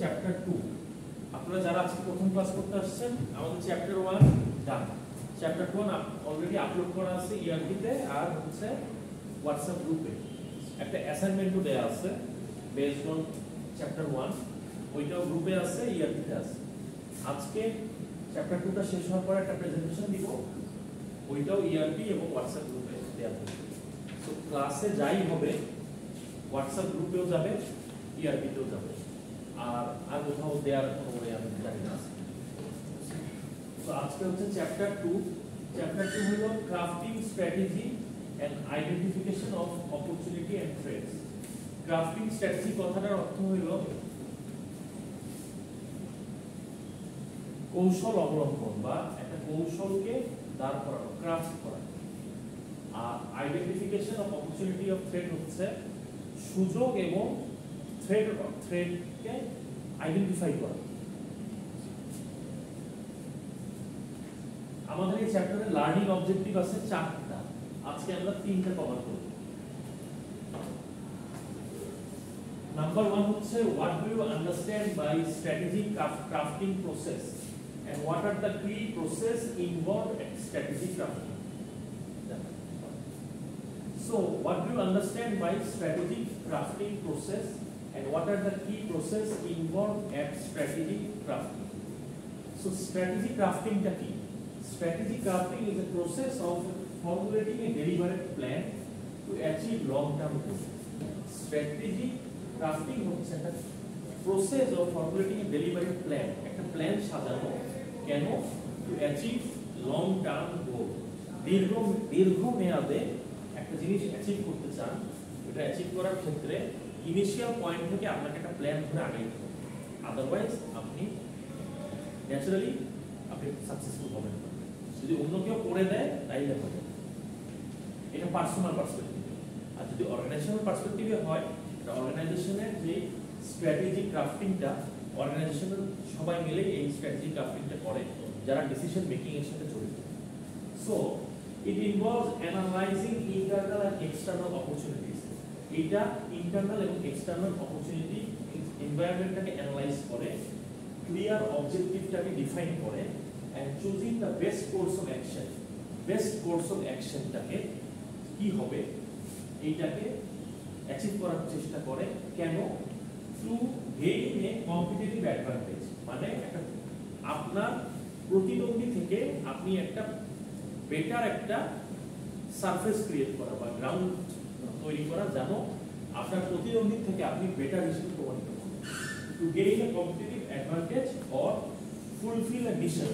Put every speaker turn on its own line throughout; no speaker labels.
Chapter 2। আপনারা যারা আজকে প্রথম ক্লাস করতে আসছেন, আমাদের চ্যাপ্টার 1 ডান। চ্যাপ্টার 1 অলরেডি আপলোড করা আছে ইআরপিতে আর হচ্ছে হোয়াটসঅ্যাপ গ্রুপে। একটা অ্যাসাইনমেন্টও দেয়া আছে বেসড অন চ্যাপ্টার 1, ওইটাও গ্রুপে আছে, ইআরপিতে আছে। আজকে চ্যাপ্টার 2টা শেষ হওয়ার পর একটা প্রেজেন্টেশন দিব, ওইটাও ইআরপি এবং হোয়াটসঅ্যাপ গ্রুপে দেয়া হবে। তো ক্লাসে যাই হবে হোয়াটসঅ্যাপ গ্রুপেও যাবে, ইআরপিতেও যাবে, আর কোথাও দেওয়ার কোনো ওয়ে আমি জানি না। তো আজকে হচ্ছে চ্যাপ্টার 2। চ্যাপ্টার 2 হলো crafting strategy and identification of opportunity and threats. Crafting strategy কথাটার অর্থ হলো কৌশল অবলম্বন বা একটা কৌশলকে দাঁড় করানো, ক্রাফট করা। আর identification of opportunity of threat হচ্ছে সুযোগ এবং থ্রেটকে আইডেন্টিফাই করা। আমাদের এই চ্যাপ্টারে লার্নিং অবজেক্টিভ আছে 4টা, আজকে আমরা 3টা কভার করব। নাম্বার 1 হচ্ছে what do you understand by strategic crafting process and what are the key process involved in strategic crafting. So what do you understand by strategic crafting process and what are the key process involved at strategic crafting? So strategic crafting ta ki? Strategic crafting is a process of formulating a deliberate plan to achieve long-term goals. Strategic crafting হচ্ছে একটা process of formulating a deliberate plan, একটা plan সাজানো কেন? To achieve long-term goal. দীর্ঘমেয়াদে একটা জিনিস achieve করতে চান, এটা অ্যাচিভ করার ক্ষেত্রে ইনিশিয়াল পয়েন্ট থেকে আপনাকে একটা প্ল্যান ধরে আগাইতে হবে, আদারওয়াইজ আপনি ন্যাচারালি আপনি সাকসেসফুল হবেন না। যদি অন্য কেউ করে দেয় তাইলে হবে। এটা পার্সোনাল পার্সপেক্টিভ। আর যদি অর্গানাইজেশনাল পার্সপেক্টিভে হয়, এটা অর্গানাইজেশনের যে স্ট্র্যাটেজিক ক্রাফটিংটা, অর্গানাইজেশনের সবাই মিলে এই স্ট্র্যাটেজিক ক্রাফটিংটা করে যারা ডিসিশন মেকিং এর সাথে জড়িত। So it involves analyzing internal and external opportunities. এটা ইন্টারনাল এবং এক্সটার্নাল অপরচুনিটি এনভায়রনমেন্টটাকে অ্যানালাইজ করে, ক্লিয়ার অবজেক্টিভটাকে ডিফাইন করে and choosing the best course of action. Best course of অ্যাকশনটাকে কি হবে এইটাকে অ্যাচিভ করার চেষ্টা করে। কেন? To gain a competitive advantage, মানে একটা আপনার প্রতিদ্বন্দ্বী থেকে আপনি একটা বেটার একটা সারফেস ক্রিয়েট করা বা গ্রাউন্ড তৈরি করা, জানো আপনার প্রতিদ্বন্দ্বী থেকে আপনি বেটার হিসেবে প্রমাণিত করবেন। To gain a competitive advantage or fulfil a mission,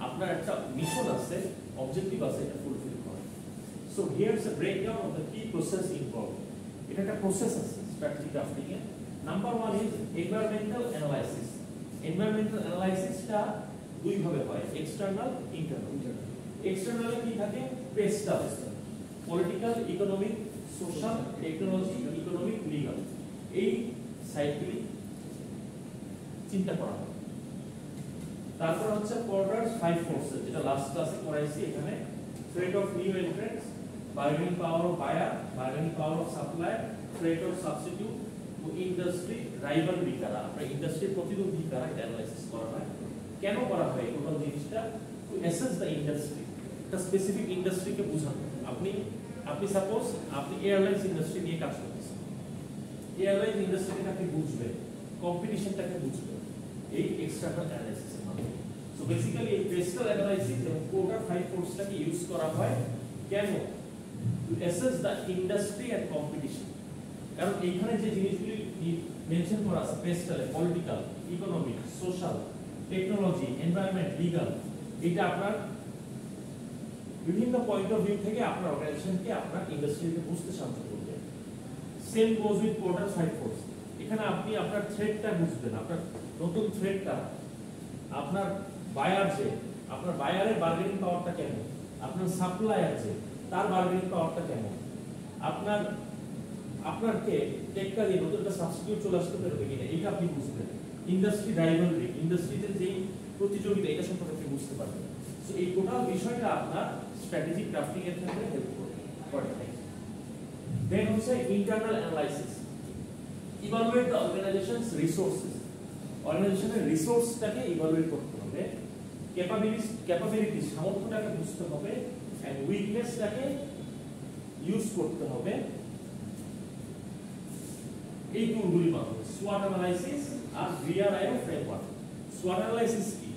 আপনার একটা মিশন আছে, অবজেক্টিভ আছে, এটা ফুলফিল করা। So here's a breakdown of the key process involve. এটা একটা প্রসেস আছে স্ট্র্যাটেজিক ক্রাফটিং এর। Number 1 is environmental analysis. Environmental অ্যানালাইসিসটা দুই ভাবে হয়, এক্সটার্নাল, ইন্টারনাল। এক্সটার্নালে কি থাকে? PESTEL, political, economic, social, technology, economic, legal, এই সাইডগুলি চিন্তা করা হয়। তারপর হচ্ছে পর্ডারস 5 ফোর্সেস, যেটা লাস্ট ক্লাসে পড়াইছি এখানে। Threat of new entrants, bargaining power of buyer, bargaining power of supplier, threat of substitute, industry rivalry কারা, আপনার ইন্ডাস্ট্রির প্রতিদ্বন্দ্বী কারা, এটা অ্যানালাইসিস করা হয়। কেন করা হয় এই টোটাল জিনিসটা? টু অ্যাসেস দ্য ইন্ডাস্ট্রি, একটা স্পেসিফিক ইন্ডাস্ট্রিকে বোঝানো। আপনি সাপোজ আপনি এয়ারলাইন্স ইন্ডাস্ট্রি নিয়ে কাজ করতেছেন, এয়ারলাইন্স ইন্ডাস্ট্রিটাকে আপনি বুঝবেন, কম্পিটিশনটাকে বুঝবেন এই এক্সটার্নাল অ্যানালাইসিসের মাধ্যমে। সো বেসিক্যালি এই পেস্টাল অ্যানালাইসিস এবং কোডার 5 ফোর্সটাকে ইউজ করা হয়। কেন? To assess the industry and competition. কারণ এইখানে যে জিনিসগুলি মেনশন করা আছে পেস্টালে, political, economic, social, technology, environment, legal, এটা আপনার বিভিন্ন পয়েন্ট অফ ভিউ থেকে আপনার অর্গানাইজেশনকে, আপনার ইন্ডাস্ট্রিকে বুঝতে সাহায্য করবে। Same goes with coder 5 force. এখানে আপনি আপনার থ্রেটটা বুঝবেন, আপনার নতুন থ্রেটটা, আপনার বায়ার যে, আপনার বায়ারের বার্গেনিং পাওয়ারটা কেমন, আপনার সাপ্লায়ার যে তার বার্গেনিং পাওয়ারটা কেমন, আপনারকে টেকনিক্যালি নতুন একটা সাবস্টিটিউট চলে আসতে পারবে কিনা, এটা আপনি বুঝবেন। ইন্ডাস্ট্রি রাইভালরি, ইন্ডাস্ট্রিতে যে প্রতিযোগিতা, এটা সম্পর্কে আপনি বুঝতে পারবেন। সো এই টোটাল বিষয়টা আপনার স্ট্র্যাটেজিক ক্রাফটিং এর ক্ষেত্রে হেল্প করে। দেন হচ্ছে internal analysis, evaluate the organisation's resources. অর্গানাইজেশনের রিসোর্সটাকে ইভালুয়েট করতে হবে, ক্যাপাবিলিটি সামর্থ্যটাকে বুঝতে হবে, এন্ড উইকনেসটাকে ইউজ করতে হবে এই টুলগুলির মাধ্যমে। SWOT অ্যানালাইসিস আর VRIO ফ্রেমওয়ার্ক। SWOT অ্যানালাইসিস কি?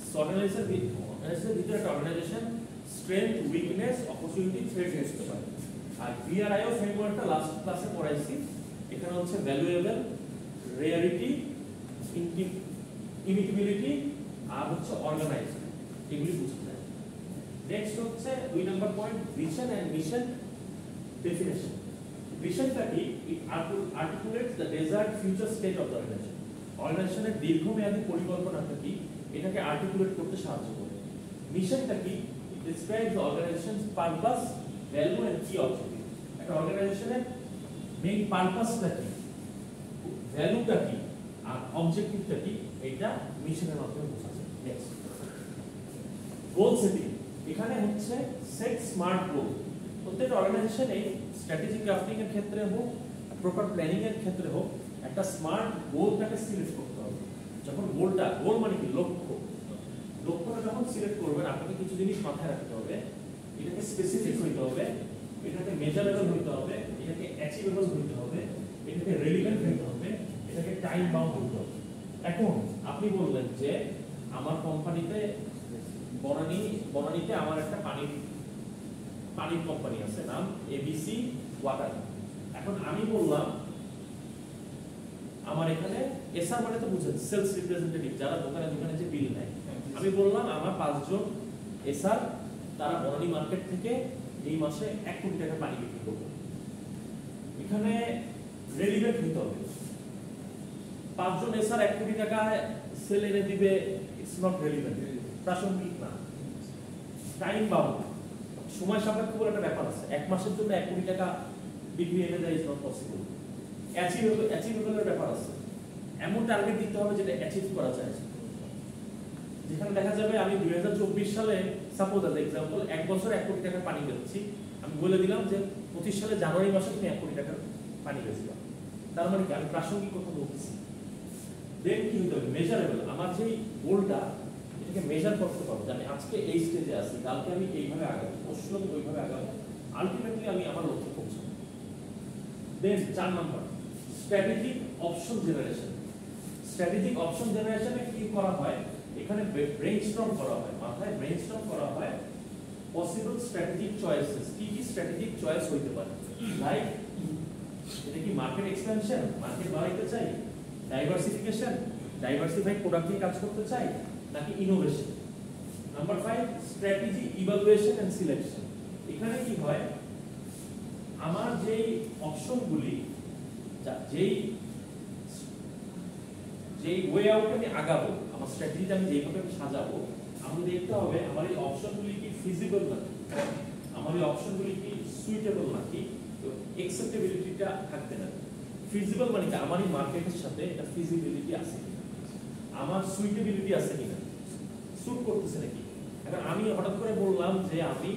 SWOT অ্যানালাইসিসের ভিতরে একটা organisation strength, weakness, opportunity, threat বুঝতে পারে। আর VRIO ফ্রেমওয়ার্কটা লাস্ট ক্লাসে পড়াইছি। এখানে হচ্ছে ভ্যালুয়েবল, রেয়ারিটি, ইমিটেবিলিটি আর হচ্ছে অর্গানাইজড, এগুলি বুঝতে হয়। নেক্সট হচ্ছে 2 number point, vision and mission definition. ভিশনটা কি? It articulates the desired future state of the organization. অর্গানাইজেশনের দীর্ঘমেয়াদী পরিকল্পনাটা কি, এটাকে আর্টিকুলেট করতে সাহায্য করে। মিশনটা কি? It describes the organisation's purpose, value and key objective. একটা অর্গানাইজেশনের মেইন পারপাসটা কি, ভ্যালুটা কি আর অবজেক্টিভটা কি, এটা মিশনের মাধ্যমে বোঝা যায়। নেক্সট, গোল সেটিং। এখানে হচ্ছে সেট স্মার্ট গোল। প্রত্যেকটা অর্গানাইজেশনে স্ট্র্যাটেজিক ড্রাফটিং এর ক্ষেত্রে হোক, প্রপার প্ল্যানিং এর ক্ষেত্রে হোক, একটা স্মার্ট গোলটাকে সিলেক্ট করতে হবে। যখন গোল মানে কি, লক্ষ্যটা যখন সিলেক্ট করবেন আপনাকে কিছু জিনিস মাথায় রাখতে হবে। এটাকে স্পেসিফিক হইতে হবে, এটাকে মেজারেবল হইতে হবে, এটাকে অ্যাচিভেবল হইতে হবে, এটাকে রেলিভেন্ট হইতে হবে, এটাকে টাইম বাউন্ড হইতে হবে। এখন আপনি বললেন যে আমার কোম্পানিতে বনানীতে আমার একটা পানির কোম্পানি আছে, নাম এবিসি ওয়াটার। এখন আমি বললাম আমার এখানে এসআর মানে তো বুঝেন সেলস রিপ্রেজেন্টেটিভ, যারা দোকানে যে বিল নেয়। আমি বললাম আমার 5 জন এসআর, তারা বনানী মার্কেট থেকে এই মাসে 1 কোটি টাকা পানি বিক্রি করবে। এখানে রেলিভেন্ট হতে হবে। 5 জন এসআর 1 কোটি টাকা সেল এনে দিবে, ইটস নট রেলিভেন্ট, প্রাসঙ্গিক না। টাইম বাউন্ড, সময় সাপেক্ষ বলে একটা ব্যাপার আছে। 1 মাসের জন্য 1 কোটি টাকা বিক্রি এনে দেয়, ইজ নট পসিবল। অ্যাচিভেবলের ব্যাপার আছে। এমন টার্গেট দিতে হবে যেটা অ্যাচিভ করা যায়। যেখানে দেখা যাবে আমি 2024 সালে সাপোজ as এক্সাম্পল 1 বছর 1 কোটি টাকা পানি বেচছি, আমি বলে দিলাম যে 25 সালে জানুয়ারি মাসে তুমি 1 কোটি টাকা পানি বেচবা। তার মানে কি, আমি প্রাসঙ্গিক কথা বলতেছি। দেন কি হতে হবে, মেজারেবল। আমার যে গোলটা, এটাকে মেজার করতে হবে যে আমি আজকে এই স্টেজে আছি, কালকে আমি এইভাবে আগাবো, পরশু আমি ওইভাবে আগাবো, আলটিমেটলি আমি আমার লক্ষ্যে পৌঁছাবো। দেন 4 number, strategic option generation. Strategic option জেনারেশনে কি করা হয়, এখানে ব্রেইনস্টর্ম করা হয়, মাথায় ব্রেইনস্টর্ম করা হয় পসিবল স্ট্র্যাটেজিক চয়েসেস। কি কি স্ট্র্যাটেজিক চয়েস হইতে পারে, লাইক এটা কি মার্কেট এক্সপ্যানশন, মার্কেট বাড়াইতে চাই, ডাইভার্সিফিকেশন, ডাইভার্সিফাইড প্রোডাক্ট নিয়ে কাজ করতে চাই, নাকি innovation. Number 5, strategy evaluation and selection. এখানে কি হয়, আমার যেই অপশনগুলি, যেই ওয়ে আউট আমি আগাবো, আমার স্ট্র্যাটেজিটা আমি যেভাবে সাজাবো, আমি দেখতে হবে আমার এই অপশনগুলি কি ফিজিবল নাকি, আমার এই অপশনগুলি কি সুইটেবল নাকি, তো অ্যাকসেপ্টেবিলিটিটা থাকবে না। ফিজিবল মানে কি, আমার এই মার্কেটের সাথে এটা ফিজিবিলিটি আছে কিনা, আমার সুইটেবিলিটি আছে কিনা, স্যুট করতেছে নাকি। এখন আমি হঠাৎ করে বললাম যে আমি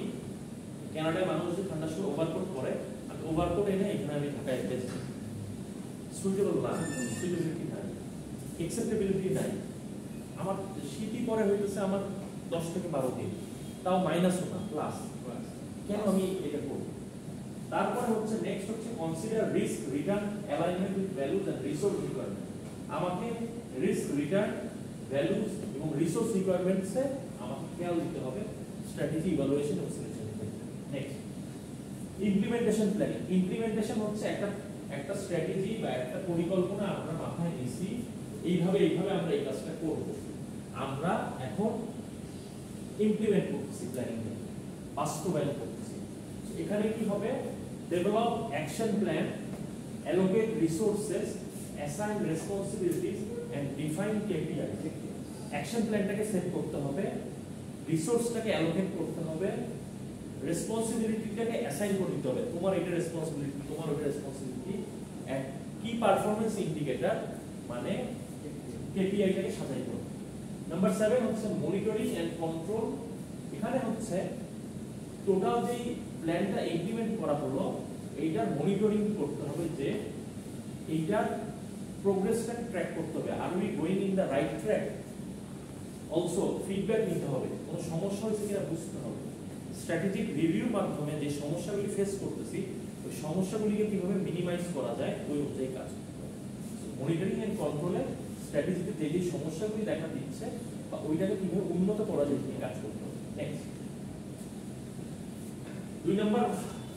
কানাডায় মানুষ যে ঠান্ডার সময় ওভারকোট পরে, আমি ওভারকোট এনে এখানে আমি ঢাকায় বেচি, সুইটেবল না, সুইটেবিলিটি নাই, অ্যাকসেপ্টেবিলিটি নাই। আমার শীতই পরে হইতেছে আমার 10 থেকে 12 দিন, তাও মাইনাসও না, প্লাস। কেন আমি এটা করব? তারপরে হচ্ছে নেক্সট হচ্ছে consider risk return alignment with values and resource requirement. আমাকে রিস্ক রিটার্ন, ভ্যালুজ এবং রিসোর্স রিকোয়ারমেন্টসে আমাকে খেয়াল দিতে হবে স্ট্র্যাটেজি ইভালুয়েশন এবং সিলেকশনের ক্ষেত্রে। Next, implementation planning. ইমপ্লিমেন্টেশন হচ্ছে একটা স্ট্র্যাটেজি বা একটা পরিকল্পনা আমরা মাথায় নিছি, এইভাবে আমরা এই কাজটা করব। আমরা এখন ইমপ্লিমেন্ট করতেছি, প্ল্যানিং বাস্তবায়ন করতেছি। এখানে কি হবে, develop action plan, allocate resources, assign responsibilities and define KPI. Action প্ল্যানটাকে সেট করতে হবে, রিসোর্সটাকে অ্যালোকেট করতে হবে, রেসপন্সিবিলিটিটাকে অ্যাসাইন করে দিতে হবে, তোমার এটা রেসপন্সিবিলিটি, তোমার ওটা রেসপন্সিবিলিটি। এন্ড কি পারফরম্যান্স ইন্ডিকেটর মানে কেপিআইটাকে সাজাই করো। নাম্বার 7 হচ্ছে মনিটরিং এন্ড কন্ট্রোল। এখানে হচ্ছে টোটাল যেই প্ল্যানটা ইমপ্লিমেন্ট করা হলো, এইটার মনিটরিং করতে হবে, যে এইটার প্রোগ্রেসটাকে ট্র্যাক করতে হবে। আর we going in the right track, also feedback নিতে হবে, কোনো সমস্যা হয়েছে কিনা বুঝতে হবে, স্ট্র্যাটেজিক রিভিউর মাধ্যমে যে সমস্যাগুলি ফেস করতেছি ওই সমস্যাগুলিকে কিভাবে মিনিমাইজ করা যায় ওই অনুযায়ী কাজ করতে হবে। মনিটরিং এন্ড কন্ট্রোলে স্ট্র্যাটেজিতে যে যে সমস্যাগুলি দেখা দিচ্ছে বা ওইটাকে কিভাবে উন্নত করা যায় নিয়ে কাজ করতে হবে। নেক্সট 2 নম্বর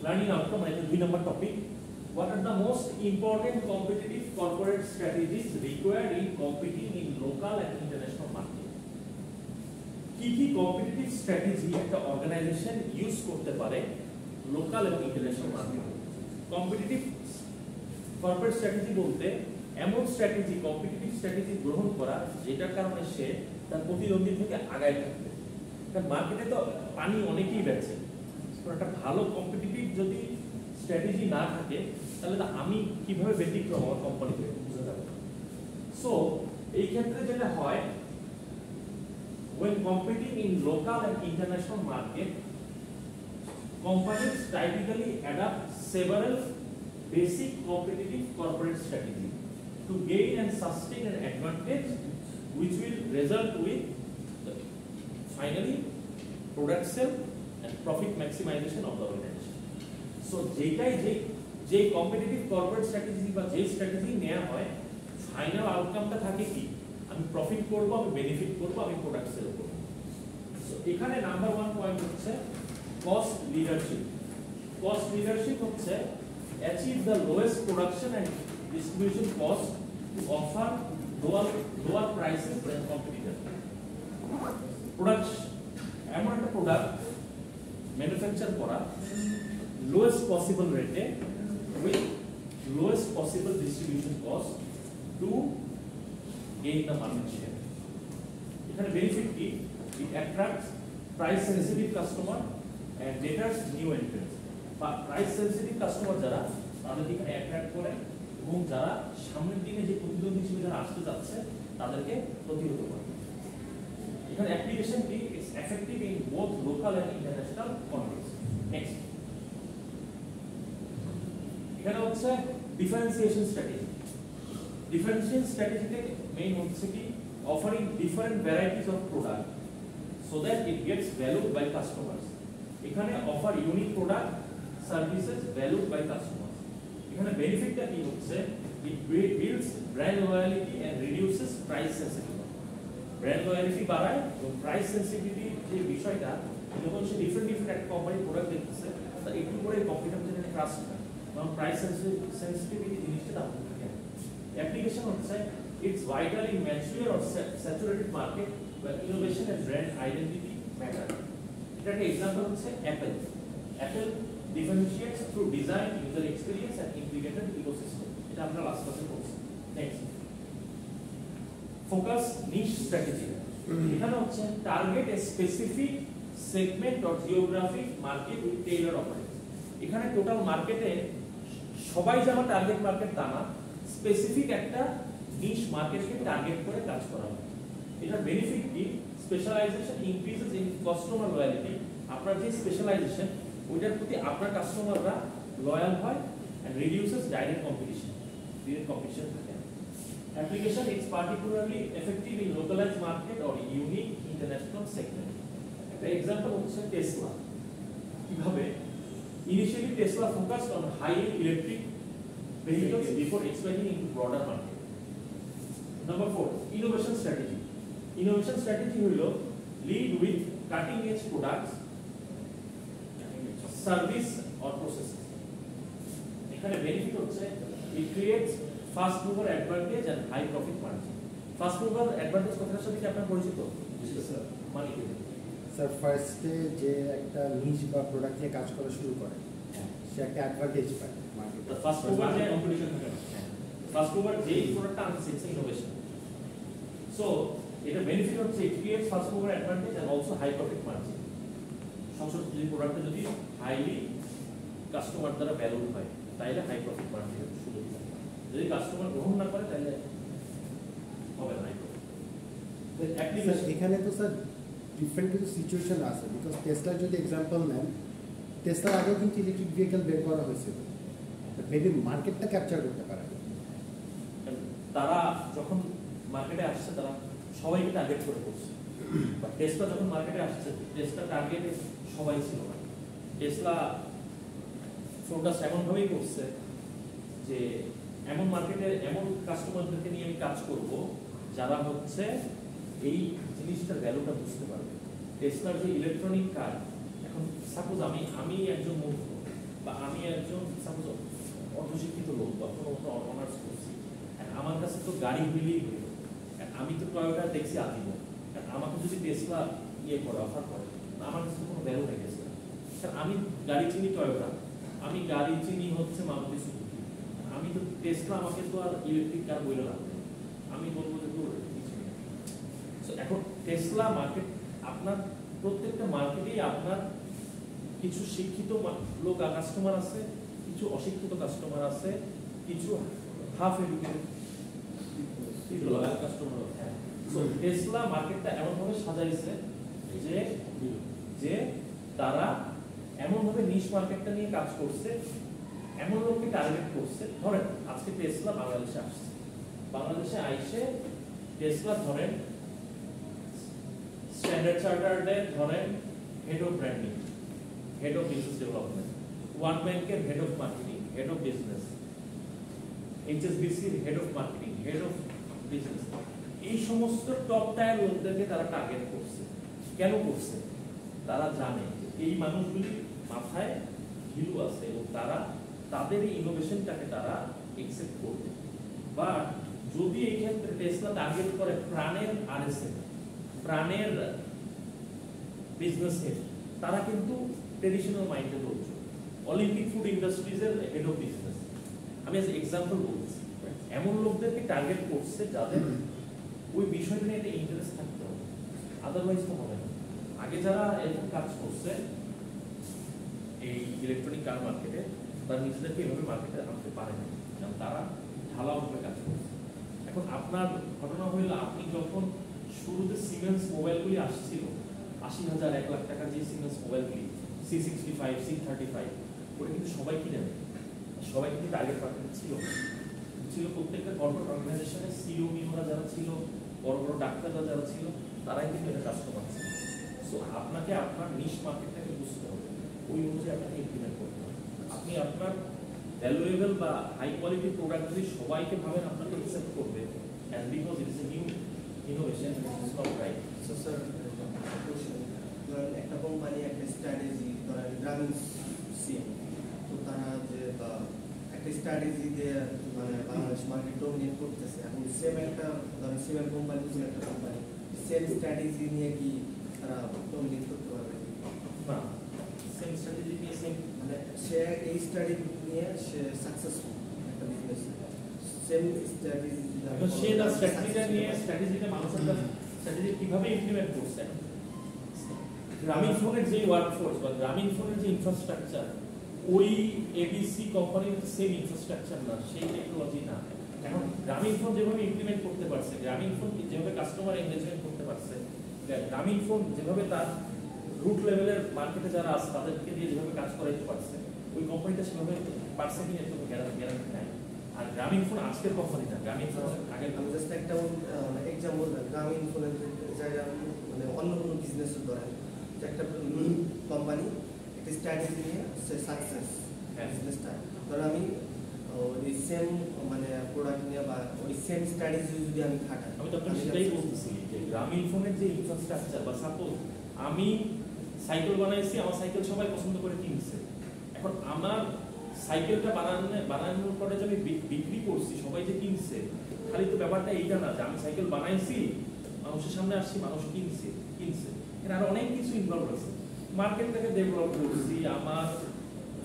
লার্নিং আউটকাম, মানে 2 নম্বর topic, what are the most important competitive corporate strategies required in competing in local and international market? কি কি কম্পিটিটিভ স্ট্র্যাটেজি একটা অর্গানাইজেশন ইউজ করতে পারে লোকাল এবং ইন্টারন্যাশনাল মার্কেটে? কম্পিটিটিভ কর্পোরেট স্ট্র্যাটেজি বলতে এমন স্ট্র্যাটেজি, কম্পিটিটিভ স্ট্র্যাটেজি গ্রহণ করা যেটার কারণে সে তার প্রতিদ্বন্দ্বী থেকে আগায় থাকবে। কারণ মার্কেটে তো পানি অনেকেই বেচে, একটা ভালো কম্পিটিটিভ যদি স্ট্র্যাটেজি না থাকে তাহলে তো আমি কিভাবে ব্যতিক্রম আমার কোম্পানিতে বুঝে যাবে। সো এই ক্ষেত্রে যেটা হয়, when competing in local and international market, companies typically adopt several basic competitive corporate strategies to gain and sustain an advantage which will result with finally product sale and profit maximization of the organization. So যেটাই যে competitive corporate strategy বা যে strategy নেওয়া হয়, final আউটকামটা থাকে কি, আমি profit করব, আমি বেনিফিট করব, আমি প্রোডাক্ট সেল করব। সো এখানে নাম্বার 1 পয়েন্ট হচ্ছে কস্ট লিডারশিপ। কস্ট লিডারশিপ হচ্ছে achieve the lowest production and distribution cost to offer lower prices than competitor. Product এমন একটা প্রোডাক্ট ম্যানুফ্যাকচার করা lowest possible rate with lowest possible distribution cost to gain the market share. এখানে benefit কি, it attracts price sensitive customer and deters new entrants। বা price sensitive customer যারা তাদেরকে এখানে attract করে এবং যারা সামনের দিনে যে প্রতিদ্বন্দ্বী হিসেবে যারা আসতে যাচ্ছে তাদেরকে প্রতিহত করে। এখানে অ্যাপ্লিকেশনটি is effective in both local and international context। Next এখানে হচ্ছে ডিফারেন্সিয়েশন স্ট্র্যাটেজি। ডিফারেন্সিয়েশন স্ট্র্যাটেজিতে মেইন হচ্ছে কি, offering different varieties of product so that it gets valued by customers. এখানে offer unique product services valued by customers. এখানে বেনিফিটটা কি হচ্ছে, it builds brand loyalty and reduces price sensitivity. Brand loyalty বাড়ায় এবং প্রাইস সেনসিটিভিটি যে বিষয়টা, যখন সে ডিফারেন্ট একটা কোম্পানির প্রোডাক্ট দেখতেছে তার একটু করে কম্পিটিটরদের ট্রাস্ট হয়, কারণ প্রাইস সেনসিটিভিটি জিনিসটা দাম থাকে। অ্যাপ্লিকেশন হচ্ছে it's vital in mature or saturated market where innovation and brand identity matter. এটা একটা এক্সাম্পল হচ্ছে Apple. Apple differentiates through design, user experience and integrated ecosystem. এটা আমরা লাস্ট ক্লাসে পড়ছি। Next focus niche strategy. এখানে হচ্ছে target a specific segment or geographic market with tailor offering. এখানে টোটাল মার্কেটে সবাই যে আমার টার্গেট মার্কেট তা না, স্পেসিফিক একটা নিশ মার্কেটকে টার্গেট করে কাজ করা হয়। এটার বেনিফিট কি, specialization increases in customer loyalty. আপনার যে স্পেশালাইজেশন ওইটার প্রতি আপনার কাস্টমাররা লয়াল হয় and reduces direct competition. Direct competition থাকে। Application is particularly effective in localized market or unique international segment. একটা এক্সাম্পল হচ্ছে টেসলা। কিভাবে initially Tesla focused on high-end electric vehicles before expanding into broader market. Number 4, innovation strategy. Innovation strategy হলো lead with cutting-edge products, service or processes. এখানে benefit হচ্ছে it creates fast mover advantage and high profit margin. Fast mover advantage কথাটার সাথে কি আপনার পরিচিত? মানে কি?
স্যার ফার্স্টে যে একটা নিশ বা প্রোডাক্ট নিয়ে কাজ করা শুরু করে সে একটা অ্যাডভান্টেজ পায় মার্কেটে।
ফার্স্ট মুভার যে কম্পিটিশন থাকে না, ফার্স্ট মুভার যেই প্রোডাক্টটা আনছে ইটস ইনোভেশন। সো এটা বেনিফিট হচ্ছে it creates first mover advantage and also high profit margin. সংশ্লিষ্ট যে প্রোডাক্টটা যদি হাইলি কাস্টমার দ্বারা ভ্যালুড হয় তাহলে হাই প্রফিট মার্জিনের সুযোগ থাকে। যদি কাস্টমার গ্রহণ না করে তাহলে হবে না হাই প্রফিট।
এখানে তো স্যার ডিফারেন্ট কিছু সিচুয়েশন আছে, বিকজ টেসলার যদি এক্সাম্পল নেন, টেসলার আগেও কিন্তু ইলেকট্রিক ভেহিকেল বের করা হয়েছিল, মেবি মার্কেটটা ক্যাপচার করতে পারে।
তারা যখন মার্কেটে আসছে তারা সবাইকে টার্গেট করে করছে। বা টেসলা যখন মার্কেটে আসছে, টেসলা টার্গেটে সবাই ছিল না। টেসলা ফোকাস এমনভাবেই করছে যে এমন মার্কেটে এমন কাস্টমারদেরকে নিয়ে আমি কাজ করব যারা হচ্ছে এই জিনিসটার ভ্যালুটা বুঝতে পারবে। টেসলার যে ইলেকট্রনিক কার, এখন সাপোজ আমি একজন মূর্খ বা আমি একজন সাপোজ অর্ধশিক্ষিত লোক বা কোনো অনার্স করছি, আমার কাছে তো গাড়ি হইলেই হইল, আমি তো টয়োটা দেখছি আজীবন, আমাকে যদি টেসলা করে অফার করে, আমার কাছে কোনো ভ্যালু নেই টেসলা। আমি গাড়ি চিনি টয়োটা, আমি গাড়ি চিনি হচ্ছে মারুতি সুজুকি, আমি তো টেসলা আমাকে তো আর ইলেকট্রিক কার বইলে লাগবে, আমি বলবো যে তো কিছু নেই। এখন টেসলা মার্কেট, আপনার প্রত্যেকটা মার্কেটেই আপনার কিছু শিক্ষিত লোক কাস্টমার আছে, কিছু অশিক্ষিত কাস্টমার আছে, কিছু হাফ এডুকেটেড কাস্টমার আছে। টেসলা মার্কেটটা এমনভাবে সাজাইছে যে যে তারা এমনভাবে নিশ মার্কেটটা নিয়ে কাজ করছে, এমন লোককে টার্গেট করছে। ধরেন আজকে টেসলা বাংলাদেশে আসছে, বাংলাদেশে আইসে টেসলা ধরেন স্ট্যান্ডার্ড চার্টার্ডে ধরেন head of branding, head of business development, One ব্যাংকের head of marketing, head of business, এইচএসবিসির head of marketing, head of business, এই সমস্ত টপ টায়ার লোকদেরকে তারা টার্গেট করছে। কেন করছে? তারা জানে এই মানুষগুলি মাথায় ভিউ আছে এবং তারা তাদের এই ইনোভেশনটাকে তারা একসেপ্ট করবে। বা যদি এই ক্ষেত্রে টেসলা টার্গেট করে প্রাণের আরএসএ, প্রাণের বিজনেসের, তারা কিন্তু ট্রেডিশনাল মাইন্ডের লোক, অলিম্পিক ফুড ইন্ডাস্ট্রিজের হেড অফ বিজনেস, আমি এজ এক্সাম্পল বলছি, এমন লোকদেরকে টার্গেট করছে যাদের ওই বিষয়টা নিয়ে একটা ইন্টারেস্ট থাকতে হবে, আদারওয়াইজ তো হবে না। আগে যারা এরকম কাজ করছে এই ইলেকট্রনিক কার মার্কেটে, তারা নিজেদেরকে এভাবে মার্কেটে আনতে পারে না, কারণ তারা ঢালাওভাবে কাজ করছে। এখন আপনার ঘটনা হইল, আপনি যখন শুরুতে সিমেন্স মোবাইলগুলি আসছিল ৮০,০০০ ১ লাখ টাকার যে সিমেন্স মোবাইলগুলি C65 C35, ওটা কিন্তু সবাই কিনে নেয়, সবাই কিন্তু টার্গেট মার্কেট ছিল ছিল প্রত্যেকটা কর্পোরেট অর্গানাইজেশনের সিইও মিওরা যারা ছিল, বড় বড় ডাক্তাররা যারা ছিল, তারাই কিন্তু এটা কাস্টমার ছিল। সো আপনাকে আপনার নিশ মার্কেটটাকে বুঝতে হবে, ওই অনুযায়ী আপনাকে ইমপ্লিমেন্ট করতে হবে। আপনি আপনার ভ্যালুয়েবল বা হাই কোয়ালিটি প্রোডাক্ট যদি সবাইকে ভাবেন আপনাকে অ্যাকসেপ্ট করবে, and because it is a new innovation, it is not right.
So sir, ধরেন একটা কোম্পানি একটা স্ট্র্যাটেজি, ধরেন গ্রামীণ সিএম, তো তারা যে একটা স্ট্র্যাটেজি দিয়ে মানে বাংলাদেশ মার্কেট ডমিনেট করতেছে, এখন সেম একটা ধরেন সিমেন্ট কোম্পানি, একটা কোম্পানি সেম স্ট্র্যাটেজি নিয়ে কি তারা ডমিনেট করতে পারবে?
না, সেম স্ট্র্যাটেজি নিয়ে সেম
মানে সে এই স্ট্র্যাটেজি নিয়ে সে সাকসেসফুল একটা বিজনেস, সেম স্ট্র্যাটেজি
এখন সে তার স্ট্র্যাটেজিটা নিয়ে স্ট্র্যাটেজিটা মানুষের কাছে স্ট্র্যাটেজি কিভাবে ইমপ্লিমেন্ট করছে। গ্রামীণ ফোনের যে ওয়ার্কফোর্স বা গ্রামীণ ফোনের যে ইনফ্রাস্ট্রাকচার, ওই এবিসি কোম্পানির সেম ইনফ্রাস্ট্রাকচার না, সেই টেকনোলজি না। এখন গ্রামীণ ফোন যেভাবে ইমপ্লিমেন্ট করতে পারছে, গ্রামীণ ফোন যেভাবে কাস্টমার এনগেজমেন্ট করতে পারছে, গ্রামীণ ফোন যেভাবে তার রুট লেভেলের মার্কেটে যারা আছে তাদেরকে দিয়ে যেভাবে কাজ করাইতে পারছে, ওই কোম্পানিটা সেভাবে পারছে কিনা এত গ্যারান্টি নাই। আর গ্রামীণ ফোন আজকের কোম্পানি না, গ্রামীণ ফোন আগের
আমি জাস্ট একটা এক্সাম্পল, গ্রামীণ ফোনের জায়গা মানে অন্য কোনো বিজনেসের ধরেন যে একটা কোম্পানি একটা স্ট্র্যাটেজি নিয়ে সে সাকসেস বিজনেসটা, ধর আমি ওই সেম মানে প্রোডাক্ট নিয়ে বা ওই সেম স্ট্র্যাটেজি যদি আমি খাটাই,
আমি তো আপনাকে সেটাই বলতেছি যে গ্রামীণ ফোনের যে ইনফ্রাস্ট্রাকচার, বা সাপোজ আমি সাইকেল বানাইছি, আমার সাইকেল সবাই পছন্দ করে কিনছে, এখন আমার সাইকেলটা বানানোর পরে যে আমি বিক্রি করছি, সবাই যে কিনছে, খালি তো ব্যাপারটা এইটা না যে আমি সাইকেল বানাইছি, মানুষের সামনে আসছি, মানুষ কিনছে, এখানে আরো অনেক কিছু ইনভলভ আছে। মার্কেটটাকে ডেভেলপ করছি, আমার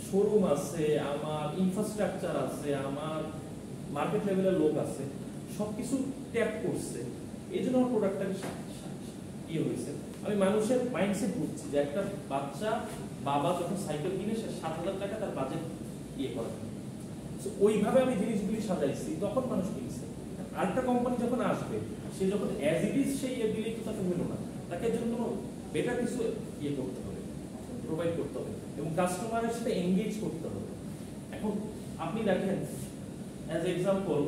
শোরুম আছে, আমার ইনফ্রাস্ট্রাকচার আছে, আমার মার্কেট লেভেলের লোক আছে, সবকিছু ট্যাপ করছে, এই জন্য আমার প্রোডাক্টটা ইয়ে হয়েছে। আমি মানুষের মাইন্ডসেট বুঝছি যে একটা বাচ্চা বাবা যখন সাইকেল কিনে সে ৭,০০০ টাকা তার বাজেট ইয়ে করে, ওইভাবে আমি জিনিসগুলি সাজাইছি, তখন মানুষ কিনছে। আরেকটা কোম্পানি যখন আসবে, সে যখন অ্যাজ ইট ইজ সেই এবিলিটি তাকে হইল না, তাকে জন্য বেটার কিছু ইয়ে করতে হবে, প্রোভাইড করতে হবে এবং কাস্টমারের সাথে এঙ্গেজ করতে হবে। এখন আপনি দেখেন অ্যাজ এক্সাম্পল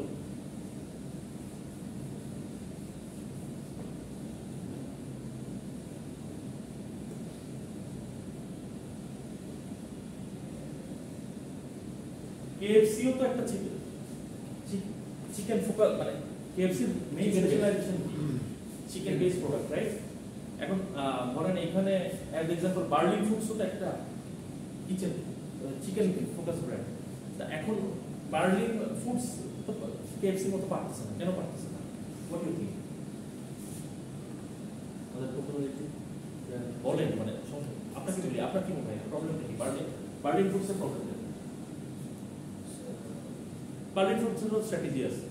কেএফসিও তো একটা চিকেন ফোকাস, মানে কেএফসির main specialization chicken base product, right? এখন ধরেন এখানে অ্যাজ এক্সাম্পল বার্লিন ফুডসও তো একটা কিচেন চিকেন ফোকাস ব্র্যান্ড। তা এখন বার্লিন ফুডস তো কেএফসির মতো পারতেছে না, কেন পারতেছে না? What you think? বলেন, মানে আপনাকে বলি, আপনার কি মনে হয় প্রবলেমটা কি? বার্লিন ফুডসের প্রবলেম নেই। বার্লিন ফুডসেরও স্ট্র্যাটেজি আছে,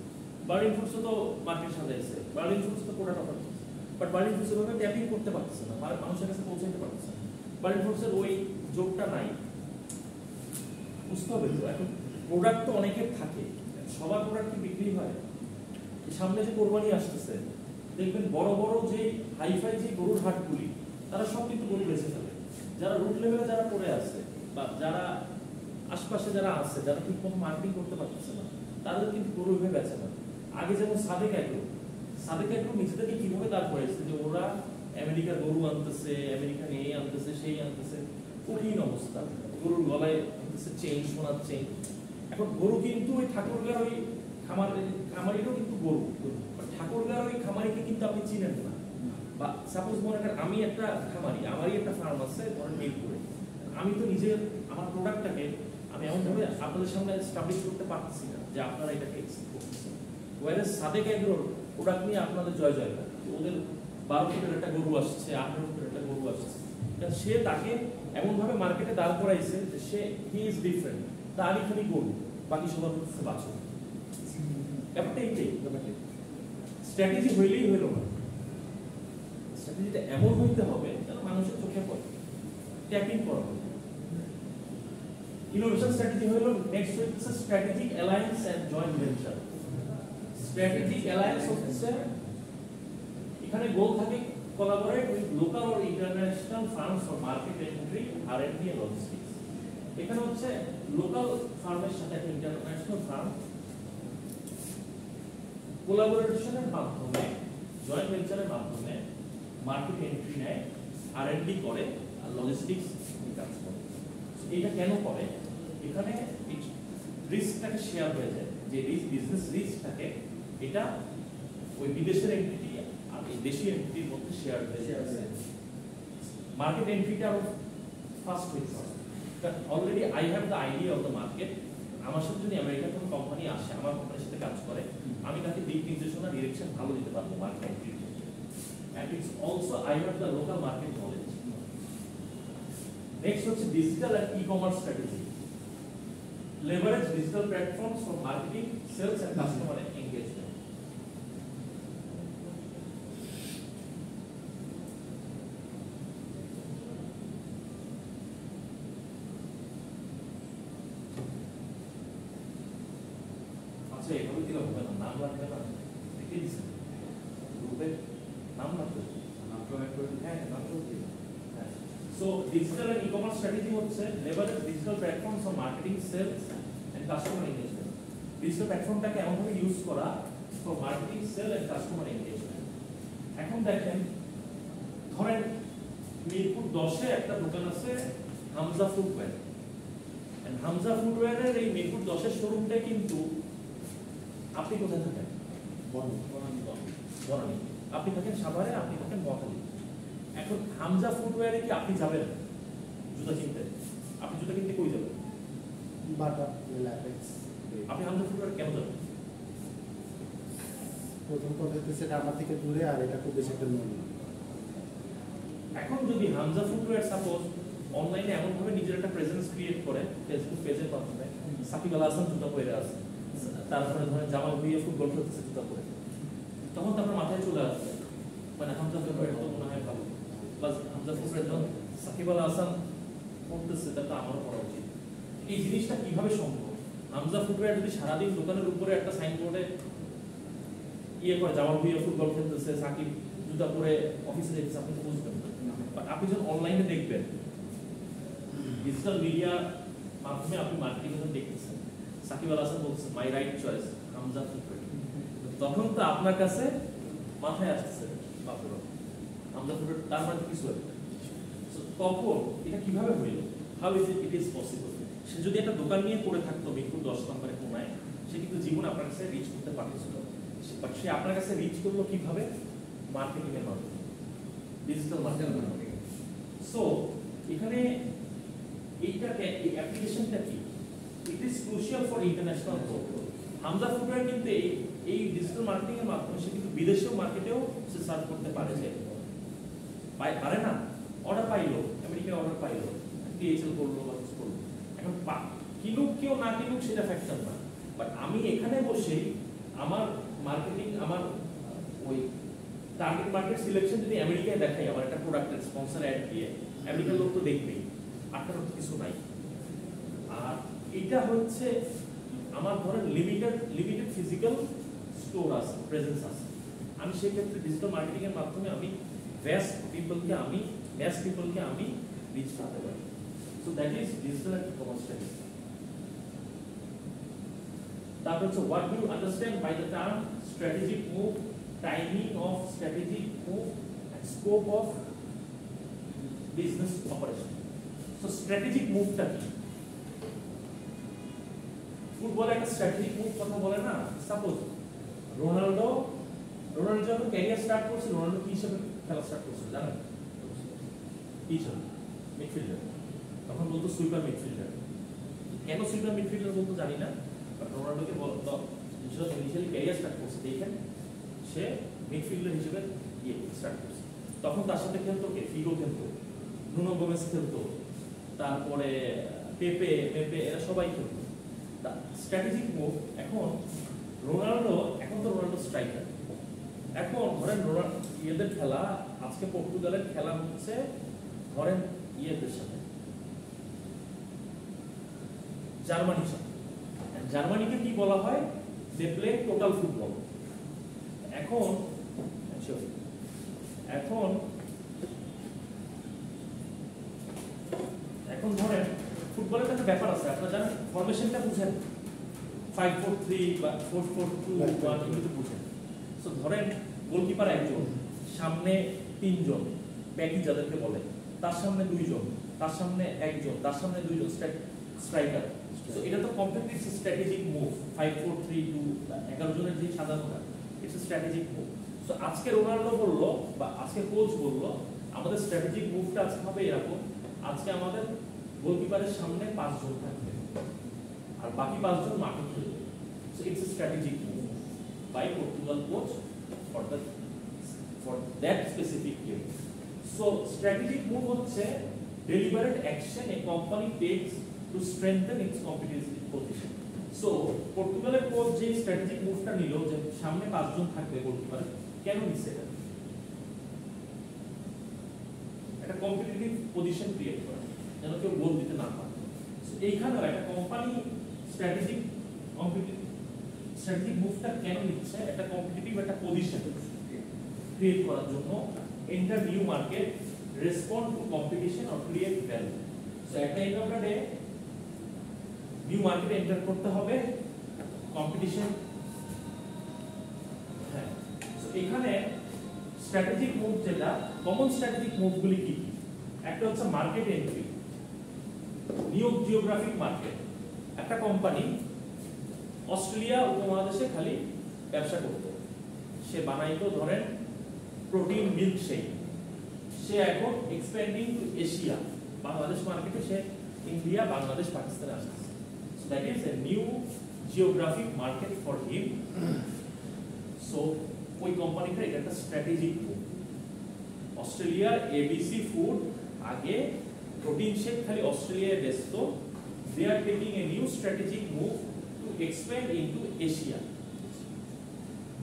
বার্লিন ফুডসও তো মার্কেট সাজাইছে, বার্লিন ফুডস তো প্রোডাক্ট অফার করছে, বাট বার্লিন ফুডস ওভাবে ট্যাপিং করতে পারতেছে না, মানুষের কাছে পৌঁছাতে পারতেছে না। বার্লিন ফুডসের ওই যোগটা নাই, বুঝতে হবে তো। এখন প্রোডাক্ট তো অনেকের থাকে, সবার প্রোডাক্ট কি বিক্রি হয়? সামনে যে কোরবানি আসতেছে, দেখবেন বড় বড় যে হাইফাই যে গরুর হাটগুলি, তারা সব কিন্তু গরু বেঁচে ফেলে। যারা রুট লেভেলে যারা পড়ে আছে, বা যারা আশপাশে যারা আছে, যারা ঠিক মতো মার্কেটিং করতে পারতেছে না, তাদের কিন্তু গরু ভেবে বেঁচে না। আগে যেমন সাদেক অ্যাগ্রো নিজেদেরকে কিভাবে দাঁড় করেছে যে ওরা আমেরিকার গরু আনতেছে, আমেরিকান এই আনতেছে, সেই আনতেছে, কঠিন অবস্থা, গরুর গলায় আনতেছে চেইন, সোনার চেইন। এখন গরু কিন্তু ওই ঠাকুরগার ওই খামারিরও কিন্তু গরু, ঠাকুরগার ওই খামারিকে কিন্তু আপনি চিনেন না। বা সাপোজ মনে করেন আমি একটা খামারি, আমারই একটা ফার্ম আছে ধরেন মিরপুরে, আমি তো নিজে আমার প্রোডাক্টটাকে আমি এমনভাবে আপনাদের সামনে এস্টাবলিশ করতে পারতেছি না যে আপনারা এটাকে এক্সপোর্ট করতেছেন। ওয়ারেস সাদেক এগ্রোর প্রোডাক্ট নিয়ে আপনাদের জয় জয়কার, ওদের 12 ফুটের একটা গরু আসছে, 18 ফুটের একটা গরু আসছে, সে তাকে এমনভাবে মার্কেটে দাঁড় করাইছে যে সে হি ইজ ডিফারেন্ট, তারই খালি গরু, বাকি সবার হচ্ছে বাছুর। ব্যাপারটা এইটাই, স্ট্র্যাটেজি হইলেই হইল না, স্ট্র্যাটেজিটা এমন হইতে হবে যেন মানুষের চোখে পড়ে, ট্যাপিং করা হবে। ইনোভেশন স্ট্র্যাটেজি হলো নেক্সট হচ্ছে strategic alliance and joint venture. Strategic alliance হচ্ছে এখানে গোল থাকে collaborate with local or international firms for market entry, R&D and logistics. এখানে হচ্ছে লোকাল ফার্মের সাথে একটা ইন্টারন্যাশনাল ফার্ম কোলাবোরেশনের মাধ্যমে, জয়েন্ট ভেঞ্চারের মাধ্যমে মার্কেট এন্ট্রি নেয়, R&D করে, আর লজিস্টিক্স কাজ করে। এটা কেন করে? এখানে রিস্কটাকে শেয়ার হয়ে যায়, যে বিজনেস রিস্কটাকে এটা ওই বিদেশের এন্টিটি আর এই দেশীয় এন্টিটির মধ্যে শেয়ার হয়ে যায়। মার্কেট এন্ট্রিটা আরো ফাস্ট হয়ে যায়। Already I have the idea of the market. আমার সাথে যদি আমেরিকার কোনো কোম্পানি আসে, আমার কোম্পানির সাথে কাজ করে, আমি তাকে দিক নির্দেশনা, ডিরেকশন ভালো দিতে পারবো মার্কেট এন্ট্রির ক্ষেত্রে। And it's also I have the local market knowledge. Next হচ্ছে digital and e-commerce strategy. Leverage digital platforms for marketing, sales and customer engagement. আচ্ছা, এভাবে দিলে হবে না, নাম লাগবে না, দেখে দিচ্ছেন গ্রুপে নাম লাগবে, নাম প্রোভাইড করে দিন। হ্যাঁ, নাম করে দিন। So digital and e-commerce strategy হচ্ছে leverage digital platforms for marketing, sales and customer engagement. Digital প্ল্যাটফর্মটাকে এমনভাবে ইউজ করা for marketing, sales and customer engagement. এখন দেখেন, ধরেন মিরপুর 10-এ একটা দোকান আছে হামজা ফুটওয়্যার, এন্ড হামজা ফুটওয়্যারের এই মিরপুর 10-এর শোরুমটা কিন্তু, আপনি কোথায় থাকেন? বনানী। আপনি থাকেন সাভারে, আপনি থাকেন মহাখালী। এখন হামজা ফুটওয়্যারে কি আপনি যাবেন জুতা কিনতে? আপনি জুতা কিনতে কই যাবেন?
বাটা ল্যাপেক্স।
আপনি হামজা ফুটওয়্যার কেন যাবেন?
প্রথম কথা হচ্ছে সেটা আমার থেকে দূরে, আর এটা খুব বেশি একটা নয়।
এখন যদি হামজা ফুটওয়্যার সাপোজ অনলাইনে এমনভাবে নিজের একটা প্রেজেন্স ক্রিয়েট করে, ফেসবুক পেজের মাধ্যমে, সাকিব আল হাসান জুতা পরে আছে, তারপরে ধরেন জামাল ভুঁইয়া ফুটবল খেলতেছে জুতা পরে, তখন তো আপনার মাথায় চলে আসবে মানে হামজা ফুটওয়্যার তো মনে হয় ভালো, প্লাস হামজা ফুটওয়্যার যখন সাকিব আল হাসান পড়তেছে, তাহলে আমারও পড়া উচিত। এই জিনিসটা কিভাবে সম্ভব? হামজা ফুটওয়্যার যদি সারাদিন দোকানের উপরে একটা সাইনবোর্ডে ইয়ে করে জামাল ভুঁইয়া ফুটবল খেলতেছে, সাকিব জুতা পরে অফিসে যেতেছে, আপনি তো বুঝবেন না। বাট আপনি যখন অনলাইনে দেখবেন, ডিজিটাল মিডিয়া মাধ্যমে আপনি মার্কেটিং যখন দেখতেছেন, সাকিব আল হাসান বলছেন my right choice Hamza footwear, তখন তো আপনার কাছে মাথায় আসছে বাপুরা হামজা ফুটওয়্যার, তার মানে কিছু একটা। তখন এটা কিভাবে হইল? How is it is possible? সে যদি একটা দোকান নিয়ে পড়ে থাকতো মিরপুর 10 নম্বরে কোনায়, সে কিন্তু জীবন আপনার কাছে রিচ করতে পারতেছিল। বাট সে আপনার কাছে রিচ করলো কিভাবে? মার্কেটিং এর মাধ্যমে, ডিজিটাল মার্কেটিং। সো এখানে এইটাকে, এই অ্যাপ্লিকেশনটা কি, it is crucial for international growth. Hamza footwear কিন্তু এই ডিজিটাল মার্কেটিং এর মাধ্যমে সে কিন্তু বিদেশীয় মার্কেটেও সে সার্ভ করতে পারে, যে পারে না, অর্ডার পাইলো, আমেরিকায় অর্ডার পাইলো, ডিএচএল করলো বা কিছু করলো। এখন কিনুক কেউ না কিনুক সেটা ফ্যাক্টর না, বাট আমি এখানে বসেই আমার মার্কেটিং, আমার ওই টার্গেট মার্কেট সিলেকশন যদি আমেরিকায় দেখাই, আমার একটা প্রোডাক্টের স্পন্সর অ্যাড দিয়ে, আমেরিকার লোক তো দেখবেই, আটকানোর কিছু নাই। আর এটা হচ্ছে আমার ধরেন লিমিটেড ফিজিক্যাল স্টোর আছে, প্রেজেন্স আছে, আমি সেক্ষেত্রে ডিজিটাল মার্কেটিং এর মাধ্যমে আমি ম্যাস পিপলকে আমি রিচ করতে পারি। So that is digital commerce strategy. তারপর হচ্ছে what do you understand by the term strategic move, timing of strategic move, scope of business operation. So strategic মুভটা কি? ফুটবলে একটা স্ট্র্যাটেজিক মুভ কথা বলে না। সাপোজ রোনাল্ডো যখন ক্যারিয়ার স্টার্ট করছে, রোনাল্ডো কি হিসেবে খেলা স্টার্ট করছে জানেন? কি হিসেবে? মিডফিল্ডার। তখন বলতো সুইপার মিডফিল্ডার। কেন সুইপার মিডফিল্ডার বলতো জানি না, বাট রোনাল্ডোকে বলতো ইনিশিয়ালি ক্যারিয়ার স্টার্ট করছে, দেখেন সে মিডফিল্ডার হিসেবে স্টার্ট করছে। তখন তার সাথে খেলতো কে? ফিগো খেলতো, নুনো গোমেজ খেলতো, তারপরে পেপে এরা সবাই খেলতো। স্ট্র্যাটেজিক মুভ এখন রোনাল্ডো স্ট্রাইকার। এখন ধরেন ইয়েদের খেলা, আজকে পর্তুগালের খেলা হচ্ছে ধরেন ইয়েদের সাথে, জার্মানির সাথে। জার্মানিকে কি বলা হয়? They play total football. এখন ধরেন ফুটবলের একটা ব্যাপার আছে, আপনারা জানেন, ফরমেশনটা বুঝেন, 5-4-3 বা 4-4-2-1 এগুলো বুঝেন। সো ধরেন গোলকিপার একজন, সামনে 3 জন ব্যাকি যাদেরকে বলে, তার সামনে 2 জন, তার সামনে 1 জন, তার সামনে 2 জন স্ট্রাইকার। সো এটা তো কমপ্লিটলি স্ট্র্যাটেজিক মুভ। 5-4-3-2 11 জনের যে সাধারণটা, it's a strategic move. So আজকে রোনাল্ডো বললো বা আজকে কোচ বললো আমাদের স্ট্র্যাটেজিক মুভটা আজকে হবে এরকম, আজকে আমাদের গোলকিপারের সামনে 5 জন থাকবে আর বাকি 5 জন মাঠে খেলবে। So it's a strategic move by Portugal coach for that specific game. So strategic move হচ্ছে deliberate action a company takes to strengthen its competitive position. So পর্তুগালের কোচ যে স্ট্র্যাটেজিক মুভটা নিল, যে সামনে 5 জন থাকবে গোলকিপার, কেন নিচ্ছে? একটা কম্পিটিটিভ পজিশন ক্রিয়েট করা, যেন কেউ গোল দিতে না পারে। এইখানেও একটা কোম্পানি স্ট্র্যাটেজিক মুভটা কেন নিচ্ছে? একটা কম্পিটিটিভ একটা পজিশন ক্রিয়েট করার জন্য, enter new market, respond two competition or create value. So একটা ইন্টারপ্রেটে নিউ মার্কেটে এন্টার করতে হবে, কম্পিটিশন। হ্যাঁ, সো এখানে স্ট্র্যাটেজিক মুভ যেটা, কমন স্ট্র্যাটেজিক মুভগুলি কি? একটা হচ্ছে market entry, new geographic market. একটা কোম্পানি অস্ট্রেলিয়া উপমহাদেশে খালি ব্যবসা করত, সে বানাইতো ধরেন প্রোটিন মিল্ক শেক, সে এখন এক্সপ্যান্ডিং টু এশিয়া, বাংলাদেশ মার্কেটে সে ইন্ডিয়া, বাংলাদেশ, পাকিস্তানে আসছে। So that is a new geographic market for him. So ওই কোম্পানিটা এটা একটা স্ট্র্যাটেজিক মুভ। অস্ট্রেলিয়ার এবিসি ফুড আগে প্রোটিন শেক খালি অস্ট্রেলিয়ায় বেচত, they are taking a new strategic move to expand into Asia.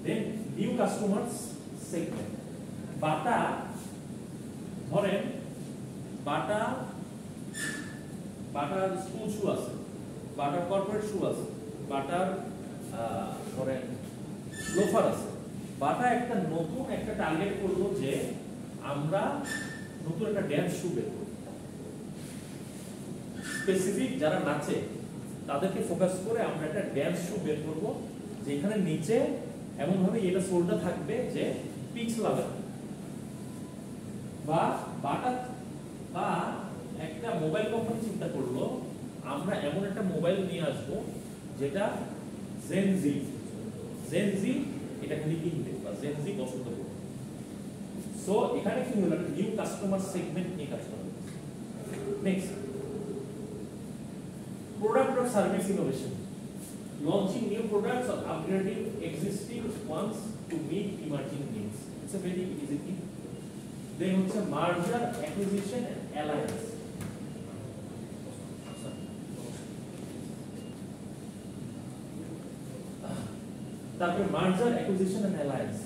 Then new customers segment. বাটা ধরেন butter school শু আছে, বাটার কর্পোরেট শু আছে, বাটার ধরেন লোফার আছে। বাটা একটা নতুন একটা টার্গেট করলো যে আমরা নতুন একটা ড্যান্স শু বের করব, স্পেসিফিক যারা নাচে তাদেরকে ফোকাস করে আমরা একটা ড্যান্স শু বের করব, যেখানে নিচে এমন ভাবে এটা সোলটা থাকবে যে পিক্স লাগবে। বা বাটা বা একটা মোবাইল কোম্পানি চিন্তা করলো আমরা এমন একটা মোবাইল নিয়ে আসবো যেটা জেনজি এটা খালি কিনবে বা জেনজি পছন্দ করবে। সো এখানে কি হলো, নিউ কাস্টমার সেগমেন্ট নিয়ে কাজ করা। Next, product or service innovation, launching new products or upgrading existing ones to meet emerging needs. It's a very easy thing. Then হচ্ছে merger, acquisition and alliance. তারপরে merger, acquisition and alliance.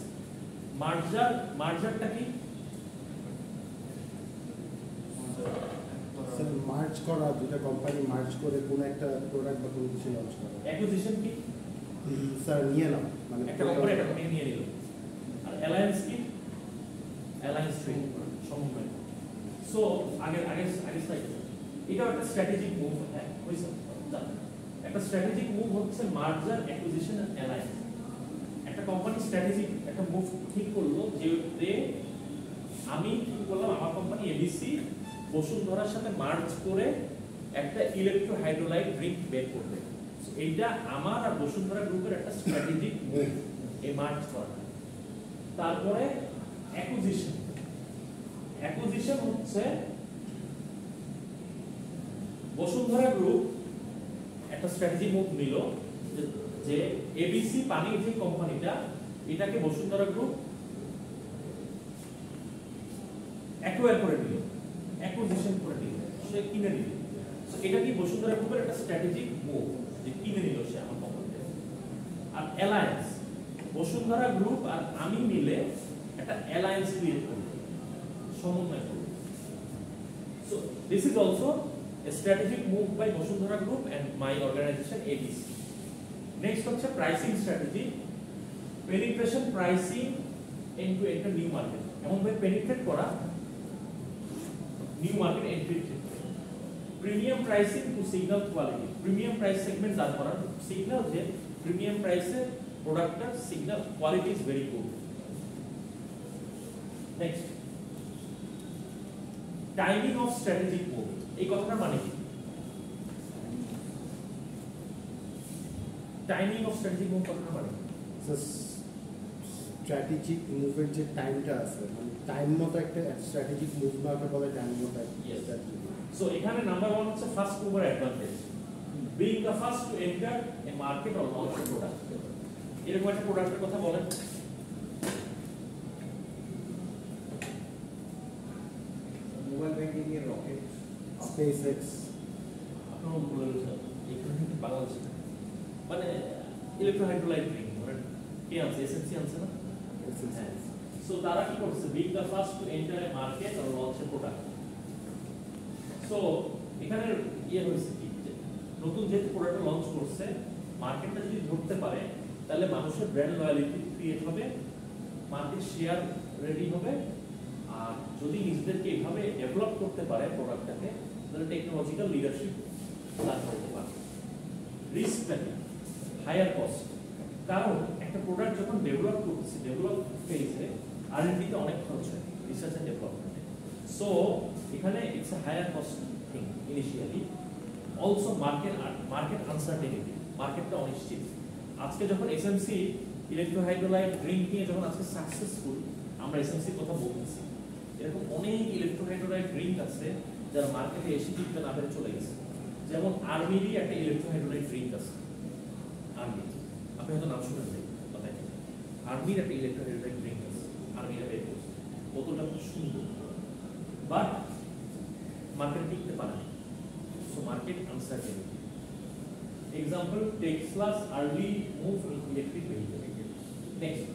মার্জারটা কি?
Sir merge করা, দুটো company merge করে কোন একটা product বা কোনো কিছু লঞ্চ করা।
অ্যাকুইজিশন কি?
স্যার নিয়ে নাও, মানে
একটা কোম্পানি একটা কোম্পানি নিয়ে নিল। আর অ্যালায়েন্স কি? অ্যালায়েন্স ট্রেড সমন্বয়। সো আগে স্লাইড, এটা একটা স্ট্র্যাটেজিক মুভ। হ্যাঁ হইছে, একটা স্ট্র্যাটেজিক মুভ হচ্ছে মার্জার, অ্যাকুইজিশন এন্ড অ্যালায়েন্স। একটা কোম্পানি স্ট্র্যাটেজিক একটা মুভ ঠিক করলো যে আমি কি করলাম, আমার কোম্পানি এবিসি বসুন্ধরার সাথে মার্জ করে একটা ইলেকট্রোহাইড্রোলাইট ড্রিঙ্ক বের করবে। এইটা আমার আর বসুন্ধরা গ্রুপের একটা স্ট্র্যাটেজিক মুভ, এই মার্জ করা। তারপরে অ্যাকুইজিশন হচ্ছে বসুন্ধরা গ্রুপ একটা স্ট্র্যাটেজিক মুভ নিল যে এবিসি পানির যে কোম্পানিটা, এটাকে বসুন্ধরা গ্রুপ অ্যাকোয়ার করে নিল, অ্যাকুইজিশন করে নিল, সে কিনে নিল। সো এটা কি বসুন্ধরা গ্রুপের একটা স্ট্র্যাটেজিক মুভ, যে কিনে নিল সে আমার কোম্পানিটা। আর অ্যালায়েন্স, বসুন্ধরা গ্রুপ আর আমি মিলে একটা অ্যালায়েন্স ক্রিয়েট করব, সমন্বয় করব। So this is also a strategic move by Bosundhara Group and my organization ABC. Next হচ্ছে pricing strategy, penetration pricing into enter new market. এমন ভাবে penetrate করা, new market entry. Premium pricing to signal quality. Premium price segment দাঁড় করা, signal যে premium price এর প্রোডাক্টটার signal quality is very good. Next, timing of strategic move. এই কথাটা মানে কি? টাইমিং অফ স্ট্র্যাটেজিক মুভ কথাটা মানে
স্ট্র্যাটেজিক মুভের যে টাইমটা আছে, মানে টাইম মতো একটা স্ট্র্যাটেজিক মুভ না বলে টাইম মতো।
সো এখানে নাম্বার 1 হচ্ছে first mover advantage, being the first to enter a market or launch A product. এরকম একটা প্রোডাক্টের কথা বলেন।
মোবাইল ব্যাংকিং এর রকেট,
SpaceX,
আপনারা বলেছেন এখানে বাংলাদেশে মানে ইলেকট্রোহাইড্রোলাইট ড্রিঙ্ক, মানে কি আছে, এসএনসি আছে না? হ্যাঁ। সো তারা কি করছে, being the first to enter a market or launch A product. So এখানে ইয়ে হয়েছে কি, নতুন যে প্রোডাক্ট লঞ্চ করছে, মার্কেটটা যদি ধরতে পারে তাহলে মানুষের ব্র্যান্ড লয়ালিটি ক্রিয়েট হবে, মার্কেট শেয়ার রেডি হবে। আর যদি নিজেদেরকে এইভাবে ডেভেলপ করতে পারে প্রোডাক্টটাকে, তাহলে টেকনোলজিক্যাল লিডারশিপ লাভ করতে পারে। রিস্ক ম্যানেজ, হায়ার কস্ট, কারণ একটা প্রোডাক্ট যখন ডেভেলপ করতেছে, ডেভেলপ ফেজে আর&ডিতে অনেক খরচ হয়, রিসার্চ এন্ড ডেভেলপমেন্টে। সো এখানে it's a higher cost thing initially. Also market uncertainty, মার্কেটটা অনিশ্চিত। আজকে যখন এসএমসি ইলেকট্রোহাইড্রোলাইট ড্রিঙ্ক নিয়ে যখন আজকে সাকসেসফুল, আমরা এসএমসির কথা বলতেছি, এরকম অনেক ইলেকট্রোহাইড্রোলাইট ড্রিঙ্ক আছে যারা মার্কেটে এসে টিকতে না পেরে চলে গেছে। যেমন আর্মিরই একটা ইলেকট্রোহাইড্রোলাইট ড্রিঙ্ক আছে, আর্মি, আপনি হয়তো নাম শুনেন নাই, কথা আর্মির একটা ইলেকট্রোহাইড্রোলাইট ড্রিঙ্ক আছে, আর্মিরা বের করছে, বোতলটা খুব সুন্দর, বাট মার্কেট টিকতে পারে না। So market uncertainty. Example, Tesla's early move in electric vehicle. Next,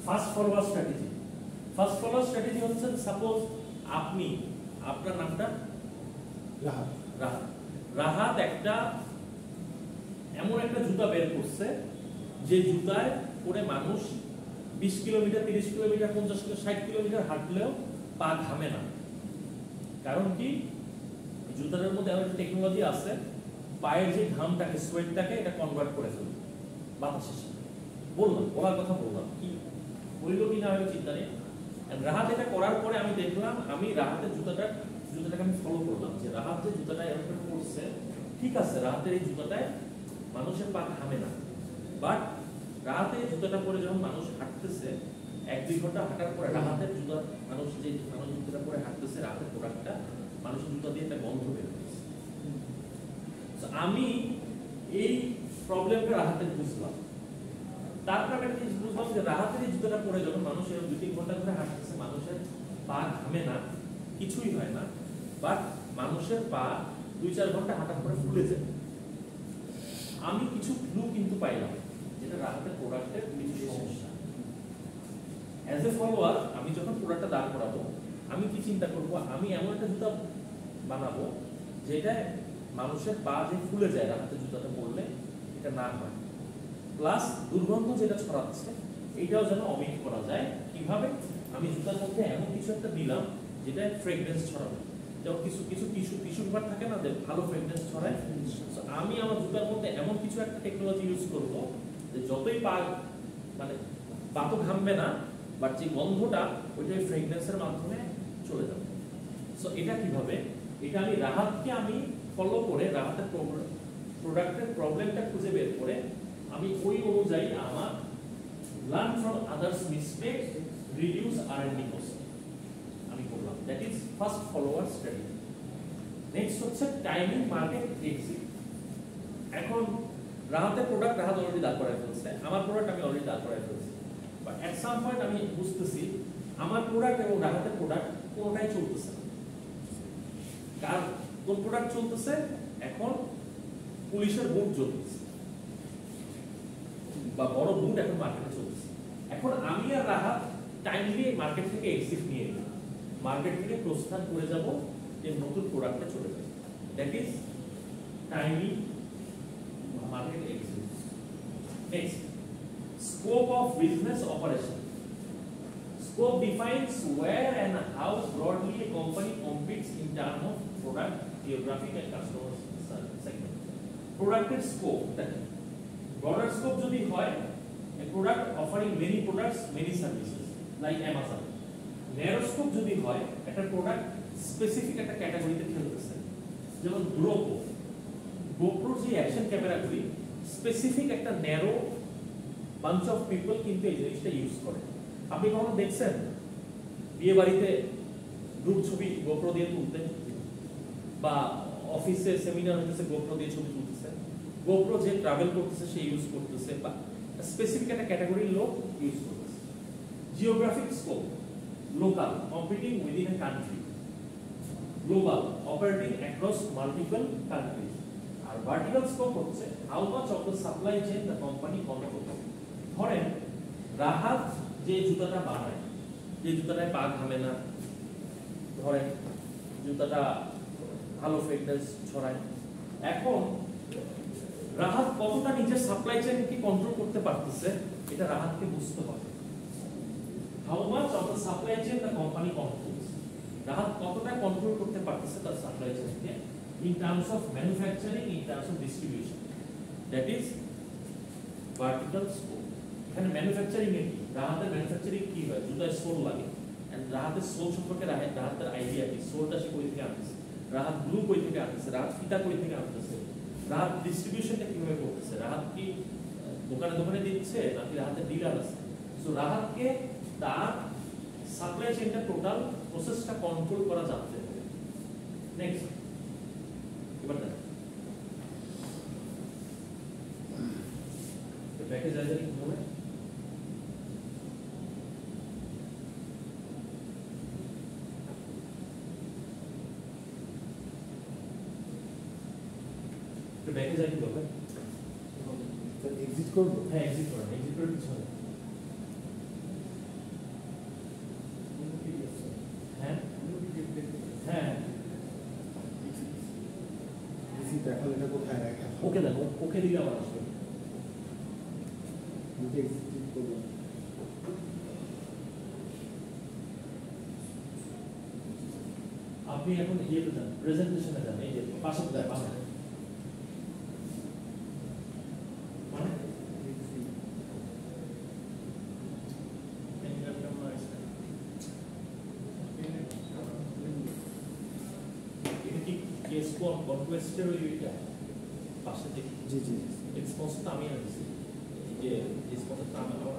fast follower strategy. First follower strategy হচ্ছে, সাপোজ আপনি, আপনার নামটা
রাহাত,
রাহাত একটা এমন একটা জুতা বের করছে যে জুতায় পরে মানুষ 20 কিলোমিটার, 30 কিলোমিটার, 50 কিলোমিটার, 60 কিলোমিটার হাঁটলেও পা ঘামে না। কারণ কি, জুতার মধ্যে এমন একটা টেকনোলজি আছে, পায়ের যে ঘামটাকে, সোয়েটটাকে এটা কনভার্ট করে ফেলবে বাতাসের সাথে। বলার কথা বললাম, কি হইল কি না হইল চিন্তা নেই। রাহাত এটা করার পরে আমি দেখলাম, আমি রাহাতের জুতাটা জুতাটাকে আমি ফলো করলাম যে রাহাত যে জুতাটা এরকম করছে, ঠিক আছে রাহাতের এই জুতাটায় মানুষের পা ঘামে না, বাট রাহাতের এই জুতাটা পরে যখন মানুষ হাঁটতেছে 1-2 ঘন্টা হাঁটার পরে রাহাতের জুতা মানুষ জুতাটা পরে হাঁটতেছে, রাহাতের প্রোডাক্টটা মানুষের জুতা দিয়ে একটা গন্ধ বের হচ্ছে। আমি এই প্রবলেমটা রাহাতের বুঝলাম, তারপর একটা জিনিস বুঝলাম যে রাহাতের এই জুতাটা পরে যখন মানুষ 2-3 ঘন্টা ধরে হাঁটতেছে, মানুষের পা ঘামে না, কিছুই হয় না, বাট মানুষের পা 2-4 ঘন্টা হাঁটার পরে ফুলে যায়। আমি কিছু ক্লু কিন্তু পাইলাম যেটা রাহাতের প্রোডাক্টের কিছু সমস্যা। অ্যাজ এ ফলোয়ার আমি যখন প্রোডাক্টটা দাঁড় করাবো, আমি কি চিন্তা করব, আমি এমন একটা জুতা বানাবো যেটা মানুষের পা যে ফুলে যায় রাহাতের জুতাটা পরলে এটা না হয়, প্লাস দুর্গন্ধ যেটা ছড়াচ্ছে এইটাও যেন অমিট করা যায়। কিভাবে? আমি জুতার মধ্যে এমন কিছু একটা দিলাম যেটা ফ্রেগরেন্স ছড়াবে, যেমন কিছু কিছু টিস্যু পেপার থাকে না যে ভালো ফ্রেগরেন্স ছড়ায়। আমি আমার জুতার মধ্যে এমন কিছু একটা টেকনোলজি ইউজ করব যে যতই পা মানে পা তো ঘামবে না, বাট যে গন্ধটা ওইটা ফ্রেগরেন্সের মাধ্যমে চলে যাবে। সো এটা কিভাবে? এটা আমি রাহাতকে আমি ফলো করে রাহাতের প্রোডাক্টের প্রবলেমটা খুঁজে বের করে আমি ওই অনুযায়ী আমার learn from others mistake, reduce R&D cost আমি করলাম। That is first follower study. Next হচ্ছে টাইমিং মার্কেট এক্সিট। এখন রাহাতের প্রোডাক্ট রাহাত অলরেডি দাঁড় করায় ফেলছে, আমার প্রোডাক্ট আমি অলরেডি দাঁড় করায় ফেলছি, বাট এট সাম পয়েন্ট আমি বুঝতেছি আমার প্রোডাক্ট এবং রাহাতের প্রোডাক্ট কোনোটাই চলতেছে না। কার কোন প্রোডাক্ট চলতেছে? এখন পুলিশের বুট চলতেছে বা বড় বুট এখন মার্কেটে চলতেছে। এখন আমি আর রাহাত টাইমলি মার্কেট থেকে এক্সিট নিয়ে নিই, মার্কেট থেকে প্রস্থান করে যাব, যে নতুন প্রোডাক্টে চলে যাবে। That is timely market exit. Next, scope of business operation. Scope defines where and how broadly a company competes in terms of product, geographic and customer segment. Product scope, that broader scope যদি হয় a product offering many products, many services like Amazon. Narrow scope যদি হয় একটা product specific একটা ক্যাটাগরিতে খেলতেছে, যেমন GoPro যে অ্যাকশন ক্যামেরাগুলি স্পেসিফিক একটা ন্যারো বাঞ্চ অফ পিপল কিন্তু এই জিনিসটা ইউজ করে। আপনি কখনো দেখছেন বিয়ে বাড়িতে গ্রুপ ছবি GoPro দিয়ে তুলতে, বা অফিসে সেমিনার হইতেছে GoPro দিয়ে ছবি তুলতেছে, GoPro যে ট্রাভেল করতেছে সে ইউজ করতেছে, বা স্পেসিফিক একটা ক্যাটাগরির লোক ইউজ করতেছে। Geographic scope, local, competing within a country, global, operating across multiple countries. আর ভার্টিক্যাল স্কোপ হচ্ছে how much of the supply chain the company control. ধরেন রাহাত যে জুতাটা বানায়, যে জুতাটায় পা ঘামে না, ধরেন জুতাটা ভালো ফ্রেগরেন্স ছড়ায়, এখন রাহাত কতটা নিজের সাপ্লাই চেইনকে কন্ট্রোল করতে পারতেছে এটা রাহাতকে বুঝতে হবে। How much of the supply chain the company controls, Rahat কতটা কন্ট্রোল করতে পারতেছে তার supply চেইনকে in terms of manufacturing, in terms of distribution. That is vertical scope. এখানে ম্যানুফ্যাকচারিং এর কি, রাহাতের ম্যানুফ্যাকচারিং কি হয়, জুতায় সোল লাগে, এন্ড রাহাতের সোল সম্পর্কে রাহাতের আইডিয়া কি, সোলটা সে কই থেকে আনতেছে, রাহাত গ্লু কই থেকে আনতেছে, রাহাত ফিতা কই থেকে আনতেছে, রাহাত ডিস্ট্রিবিউশনটা কিভাবে করতেছে, রাহাত কি দোকানে দোকানে দিচ্ছে নাকি রাহাতের ডিলার আছে। সো রাহাতকে তার সাপ্লাই চেইনটা টোটাল প্রসেসটা কন্ট্রোল করা জানতে হবে। নেক্সট, এবার দেখেন ব্যাকে যায় কি হবে, ব্যাকে যায় কি হবে,
এক্সিট করব।
হ্যাঁ এক্সিট করেন, এক্সিট করে পিছনে, হ্যাঁ হ্যাঁ
এখন এটা কোথায় রাখা,
ওকে দেখো, ওকে দিলে আবার আসবে।
এক্সিট করব।
আপনি এখন ইয়েতে যান, প্রেজেন্টেশনে যান, এই যে পাশে দেয় পাশে, মানে কনকোয়েস্টের ওইটা পাশে দেখি
জি জি
স্পন্সরটা আমি আনছি যে স্পন্সরটা আমি আমার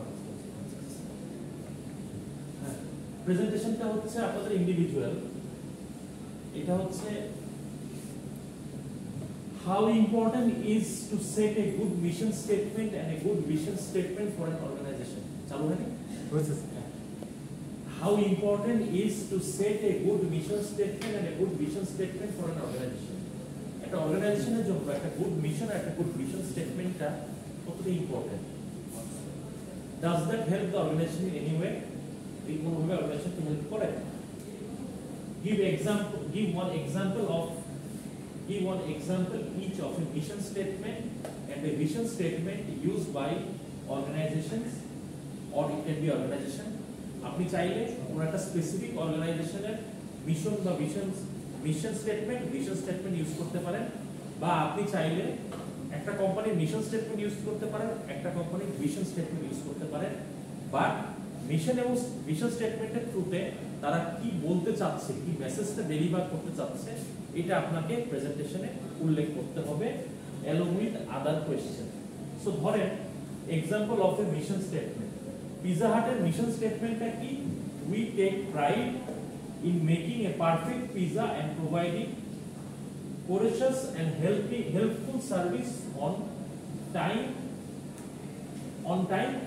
হ্যাঁ প্রেজেন্টেশনটা হচ্ছে আপনাদের ইন্ডিভিজুয়াল এটা হচ্ছে how important is to set a good mission statement and a good vision statement for an organization চালু হয়নি
হয়েছে
how important is to set a good mission statement and a good vision statement for an organization একটা অর্গানাইজেশনের জন্য একটা good mission আর একটা good vision স্টেটমেন্টটা কতটা important does that help the organization in any way এই কোনোভাবে অর্গানাইজেশনকে হেল্প করে give one example each of a mission statement and a vision statement used by organizations or it can be organization আপনি চাইলে কোন একটা specific অর্গানাইজেশনের mission বা vision statement use করতে পারেন বা আপনি চাইলে একটা কোম্পানির মিশন স্টেটমেন্ট ইউজ করতে পারেন একটা কোম্পানির ভিশন স্টেটমেন্ট ইউজ করতে পারেন বাট মিশন এবং ভিশন স্টেটমেন্টের থ্রুতে তারা কি বলতে চাচ্ছে কি মেসেজটা ডেলিভার করতে চাচ্ছে এটা আপনাকে প্রেজেন্টেশনে উল্লেখ করতে হবে along with other question so ধরেন example of a mission statement pizza হাটের মিশন স্টেটমেন্টটা কি we take pride in making a perfect pizza and providing courteous and helpful service on time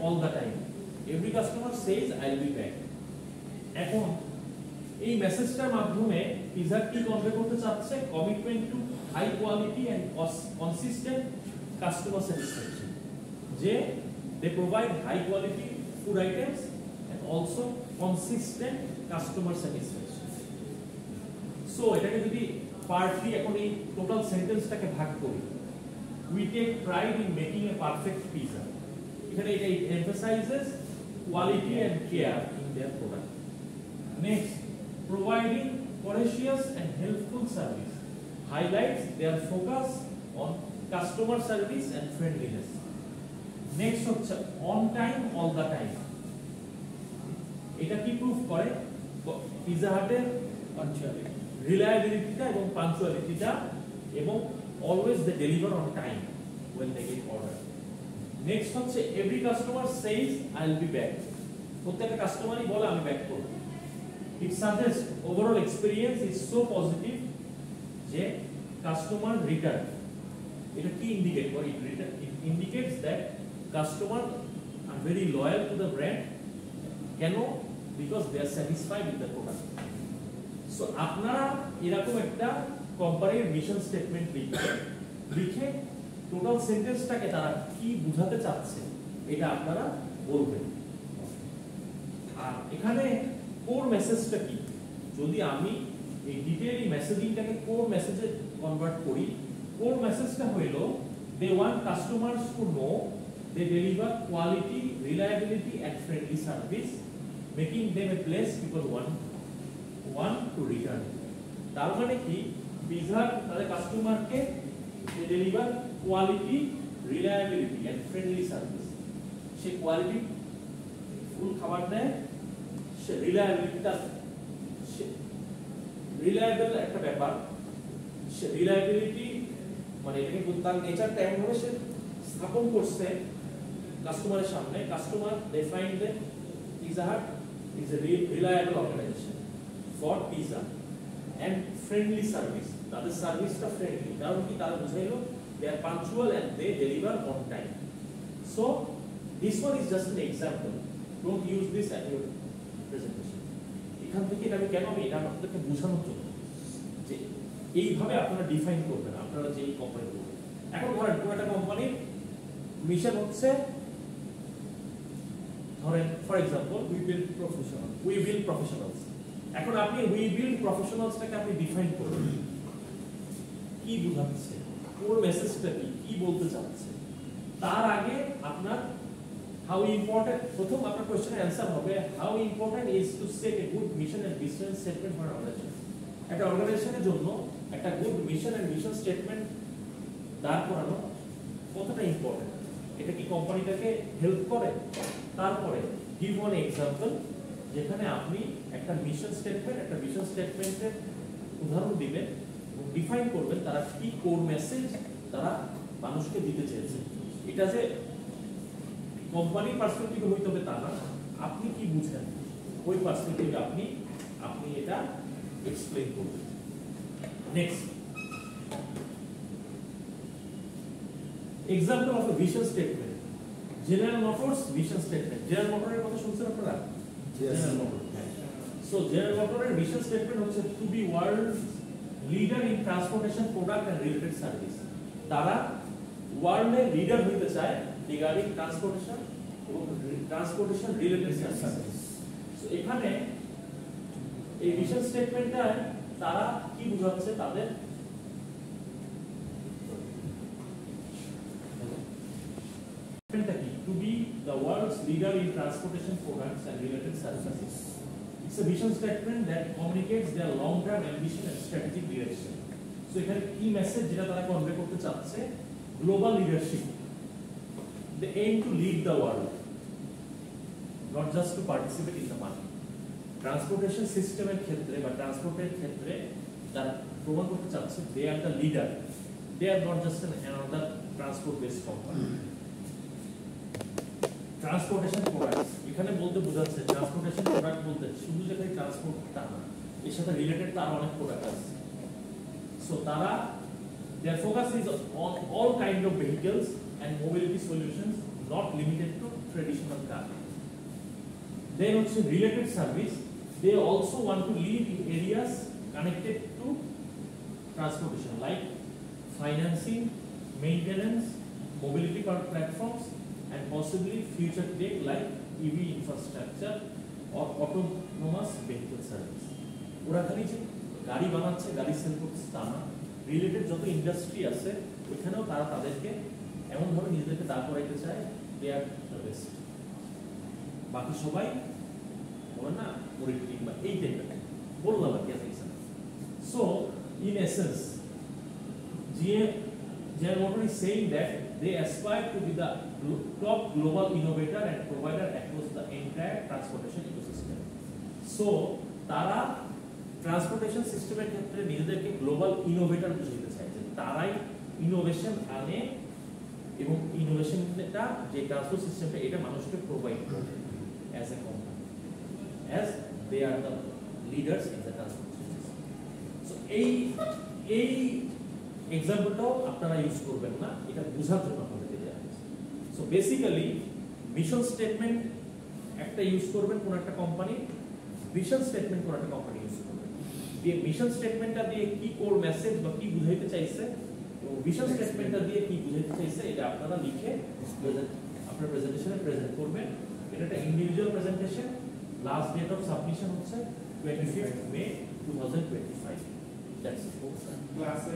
all the time every customer says I'll be back এখন এই মেসেজটার মাধ্যমে pizza কি convey করতে চাচ্ছে commitment to high quality and consistent customer satisfaction যে they provide high quality food items and also consistent customer satisfaction so এটাকে যদি partly এখন এই টোটাল সেন্টেন্সটাকে ভাগ করি we take pride in making a perfect pizza এখানে এটা emphasizes quality and care in their product next providing courteous and helpful service highlights their focus on customer service and friendliness next হচ্ছে on time all the time এটা কি proof করে pizza হাটের punctuality রিলায়েবিলিটিটা এবং পাঞ্চুয়ালিটিটা এবং always they deliver on time when they get order next হচ্ছে every customer says I'll be back প্রত্যেকটা কাস্টমারই বলে আমি ব্যাক করব it suggests overall experience is so positive যে customer return এটা কি ইন্ডিকেট করে it indicates that customer are very loyal to the brand কেন because they are satisfied with the product so আপনারা এরকম একটা কোম্পানির মিশন স্টেটমেন্ট লিখে টোটাল সেন্টেন্সটাকে তারা কি বোঝাতে চাচ্ছে এটা আপনারা বলবেন আর এখানে কোর মেসেজটা কি যদি আমি এই ডিটেইলি মেসেজিংটাকে কোর মেসেজে কনভার্ট করি কোর মেসেজটা হলো they want customers to know they deliver quality reliability and friendly service making them a place people want to return তার মানে কি পিজা তাদের কাস্টমারকে they deliver quality reliability and friendly service সে কোয়ালিটি ফুল খাবার দেয় রিলায়েবল একটা ব্যাপার রিলায়েবিলিটি মানে এটাকে তার নেচারটা এমন ভাবে সে স্থাপন করছে কাস্টমারের সামনে customer they find that Pizza Hut is a reliable organization for pizza and friendly service তাদের সার্ভিসটা ফ্রেন্ডলি কারণ কি তারা বুঝাইলো they are punctual and they deliver on time so this one is just an example don't use this at your presentation এখান থেকে এটা আমি কেন আমি এটা আপনাদেরকে বোঝানোর জন্য যে এইভাবে আপনারা ডিফাইন করবেন আপনারা যে এই কোম্পানি করবেন এখন ধরেন কোন একটা কোম্পানির মিশন হচ্ছে ধরেন for example we build professionals এখন আপনি উই বিল্ড প্রফেশনালসটাকে আপনি ডিফাইন করবেন কি বোঝাচ্ছে কোন মেসেজটা কি বলতে চাচ্ছে তার আগে আপনার how important প্রথম আপনার কোশ্চেনের অ্যানসার হবে how important is to set a good mission and vision statement for an organization একটা অর্গানাইজেশনের জন্য একটা good mission and vision statement দাঁড় করানো কতটা ইম্পর্টেন্ট এটা কি কোম্পানিটাকে হেল্প করে তারপরে গিভ ওয়ান এক্সাম্পল যেখানে আপনি একটা মিশন স্টেটমেন্ট একটা ভিশন স্টেটমেন্টের উদাহরণ দিবেন ডিফাইন করবেন তারা কি কোর মেসেজ তারা মানুষকে দিতে চেয়েছে। এটা যে কোম্পানির পার্সপেক্টিভে হইতে হবে তা না, আপনি কি বুঝেন ওই পার্সপেক্টিভে আপনি এটা এক্সপ্লেইন করবেন। Next, example of a vision statement. General Motors vision statement. General Motors এর কথা শুনছেন আপনারা? General Motors. So General Motors এর vision statement হচ্ছে to be world leader in transportation product and related service. তারা ওয়ার্ল্ডে লিডার হতে চায় রিগার্ডিং ট্রান্সপোর্টেশন এবং ট্রান্সপোর্টেশন রিলেটেড সার্ভিস। সো এখানে এই ভিশন স্টেটমেন্টটা তারা কি বোঝাচ্ছে তাদের to be the world's leader in transportation products and related services. It's a vision statement that communicates their long-term ambition and strategic direction. So এখানে কি message যেটা তারা কনভে করতে চাচ্ছে, global leadership. They aim to lead the world, not just to participate in the market. Transportation সিস্টেমের ক্ষেত্রে বা ট্রান্সপোর্টের ক্ষেত্রে তারা প্রমাণ করতে চাচ্ছে they are the leader. They are not just another transport-based company. Transportation product এখানে বলতে বোঝাচ্ছে ট্রান্সপোর্টেশন প্রোডাক্ট বলতে শুধু যে ট্রান্সপোর্ট তা না, এর সাথে রিলেটেড তার অনেক প্রোডাক্ট আছে। সো তারা their focus is on all kind of vehicles and mobility solutions not limited to traditional car. Then হচ্ছে related service, they also want to lead in areas connected to transportation like financing, maintenance, mobility platforms and possibly future tech like EV infrastructure or autonomous vehicle service. ওরা খালি যে গাড়ি বানাচ্ছে গাড়ি sell করছে তা না, রিলেটেড যত ইন্ডাস্ট্রি আছে ওইখানেও তারা তাদেরকে এমনভাবে নিজেদেরকে দাঁড় করাইতে চায় দে আর দ্য বেস্ট। বাকি সবাই বলেন না পরিচিত বা এই টাইপের বললাম আর কি আছে। So in essence General Motors is saying that they aspire to be the top global innovator and provider across the entire transportation ecosystem. So, তারা ট্রান্সপোর্টেশন সিস্টেমের ক্ষেত্রে নিজেদেরকে গ্লোবাল ইনোভেটর বুঝাইতে চায় যে তারাই ইনোভেশন আনে এবং ইনোভেশনটা যে ট্রান্সপোর্ট সিস্টেমটা এটা মানুষকে প্রোভাইড করে as a company, as they are the leaders in the transport system. So এই এক্সাম্পলটাও আপনারা ইউজ করবেন না, এটা বোঝার জন্য আপনাদেরকে দেওয়া হয়েছে। সো বেসিক্যালি মিশন স্টেটমেন্ট একটা ইউজ করবেন কোন একটা কোম্পানি, ভিশন স্টেটমেন্ট কোন একটা কোম্পানি ইউজ করবেন। দিয়ে মিশন স্টেটমেন্টটা দিয়ে কি কোর মেসেজ বা কি বুঝাইতে চাইছে এবং ভিশন স্টেটমেন্টটা দিয়ে কি বুঝাইতে চাইছে এটা আপনারা লিখে আপনার প্রেজেন্টেশনে প্রেজেন্ট করবেন। এটা একটা individual presentation, last date of submission হচ্ছে 25 May 2025। That's it. ক্লাসে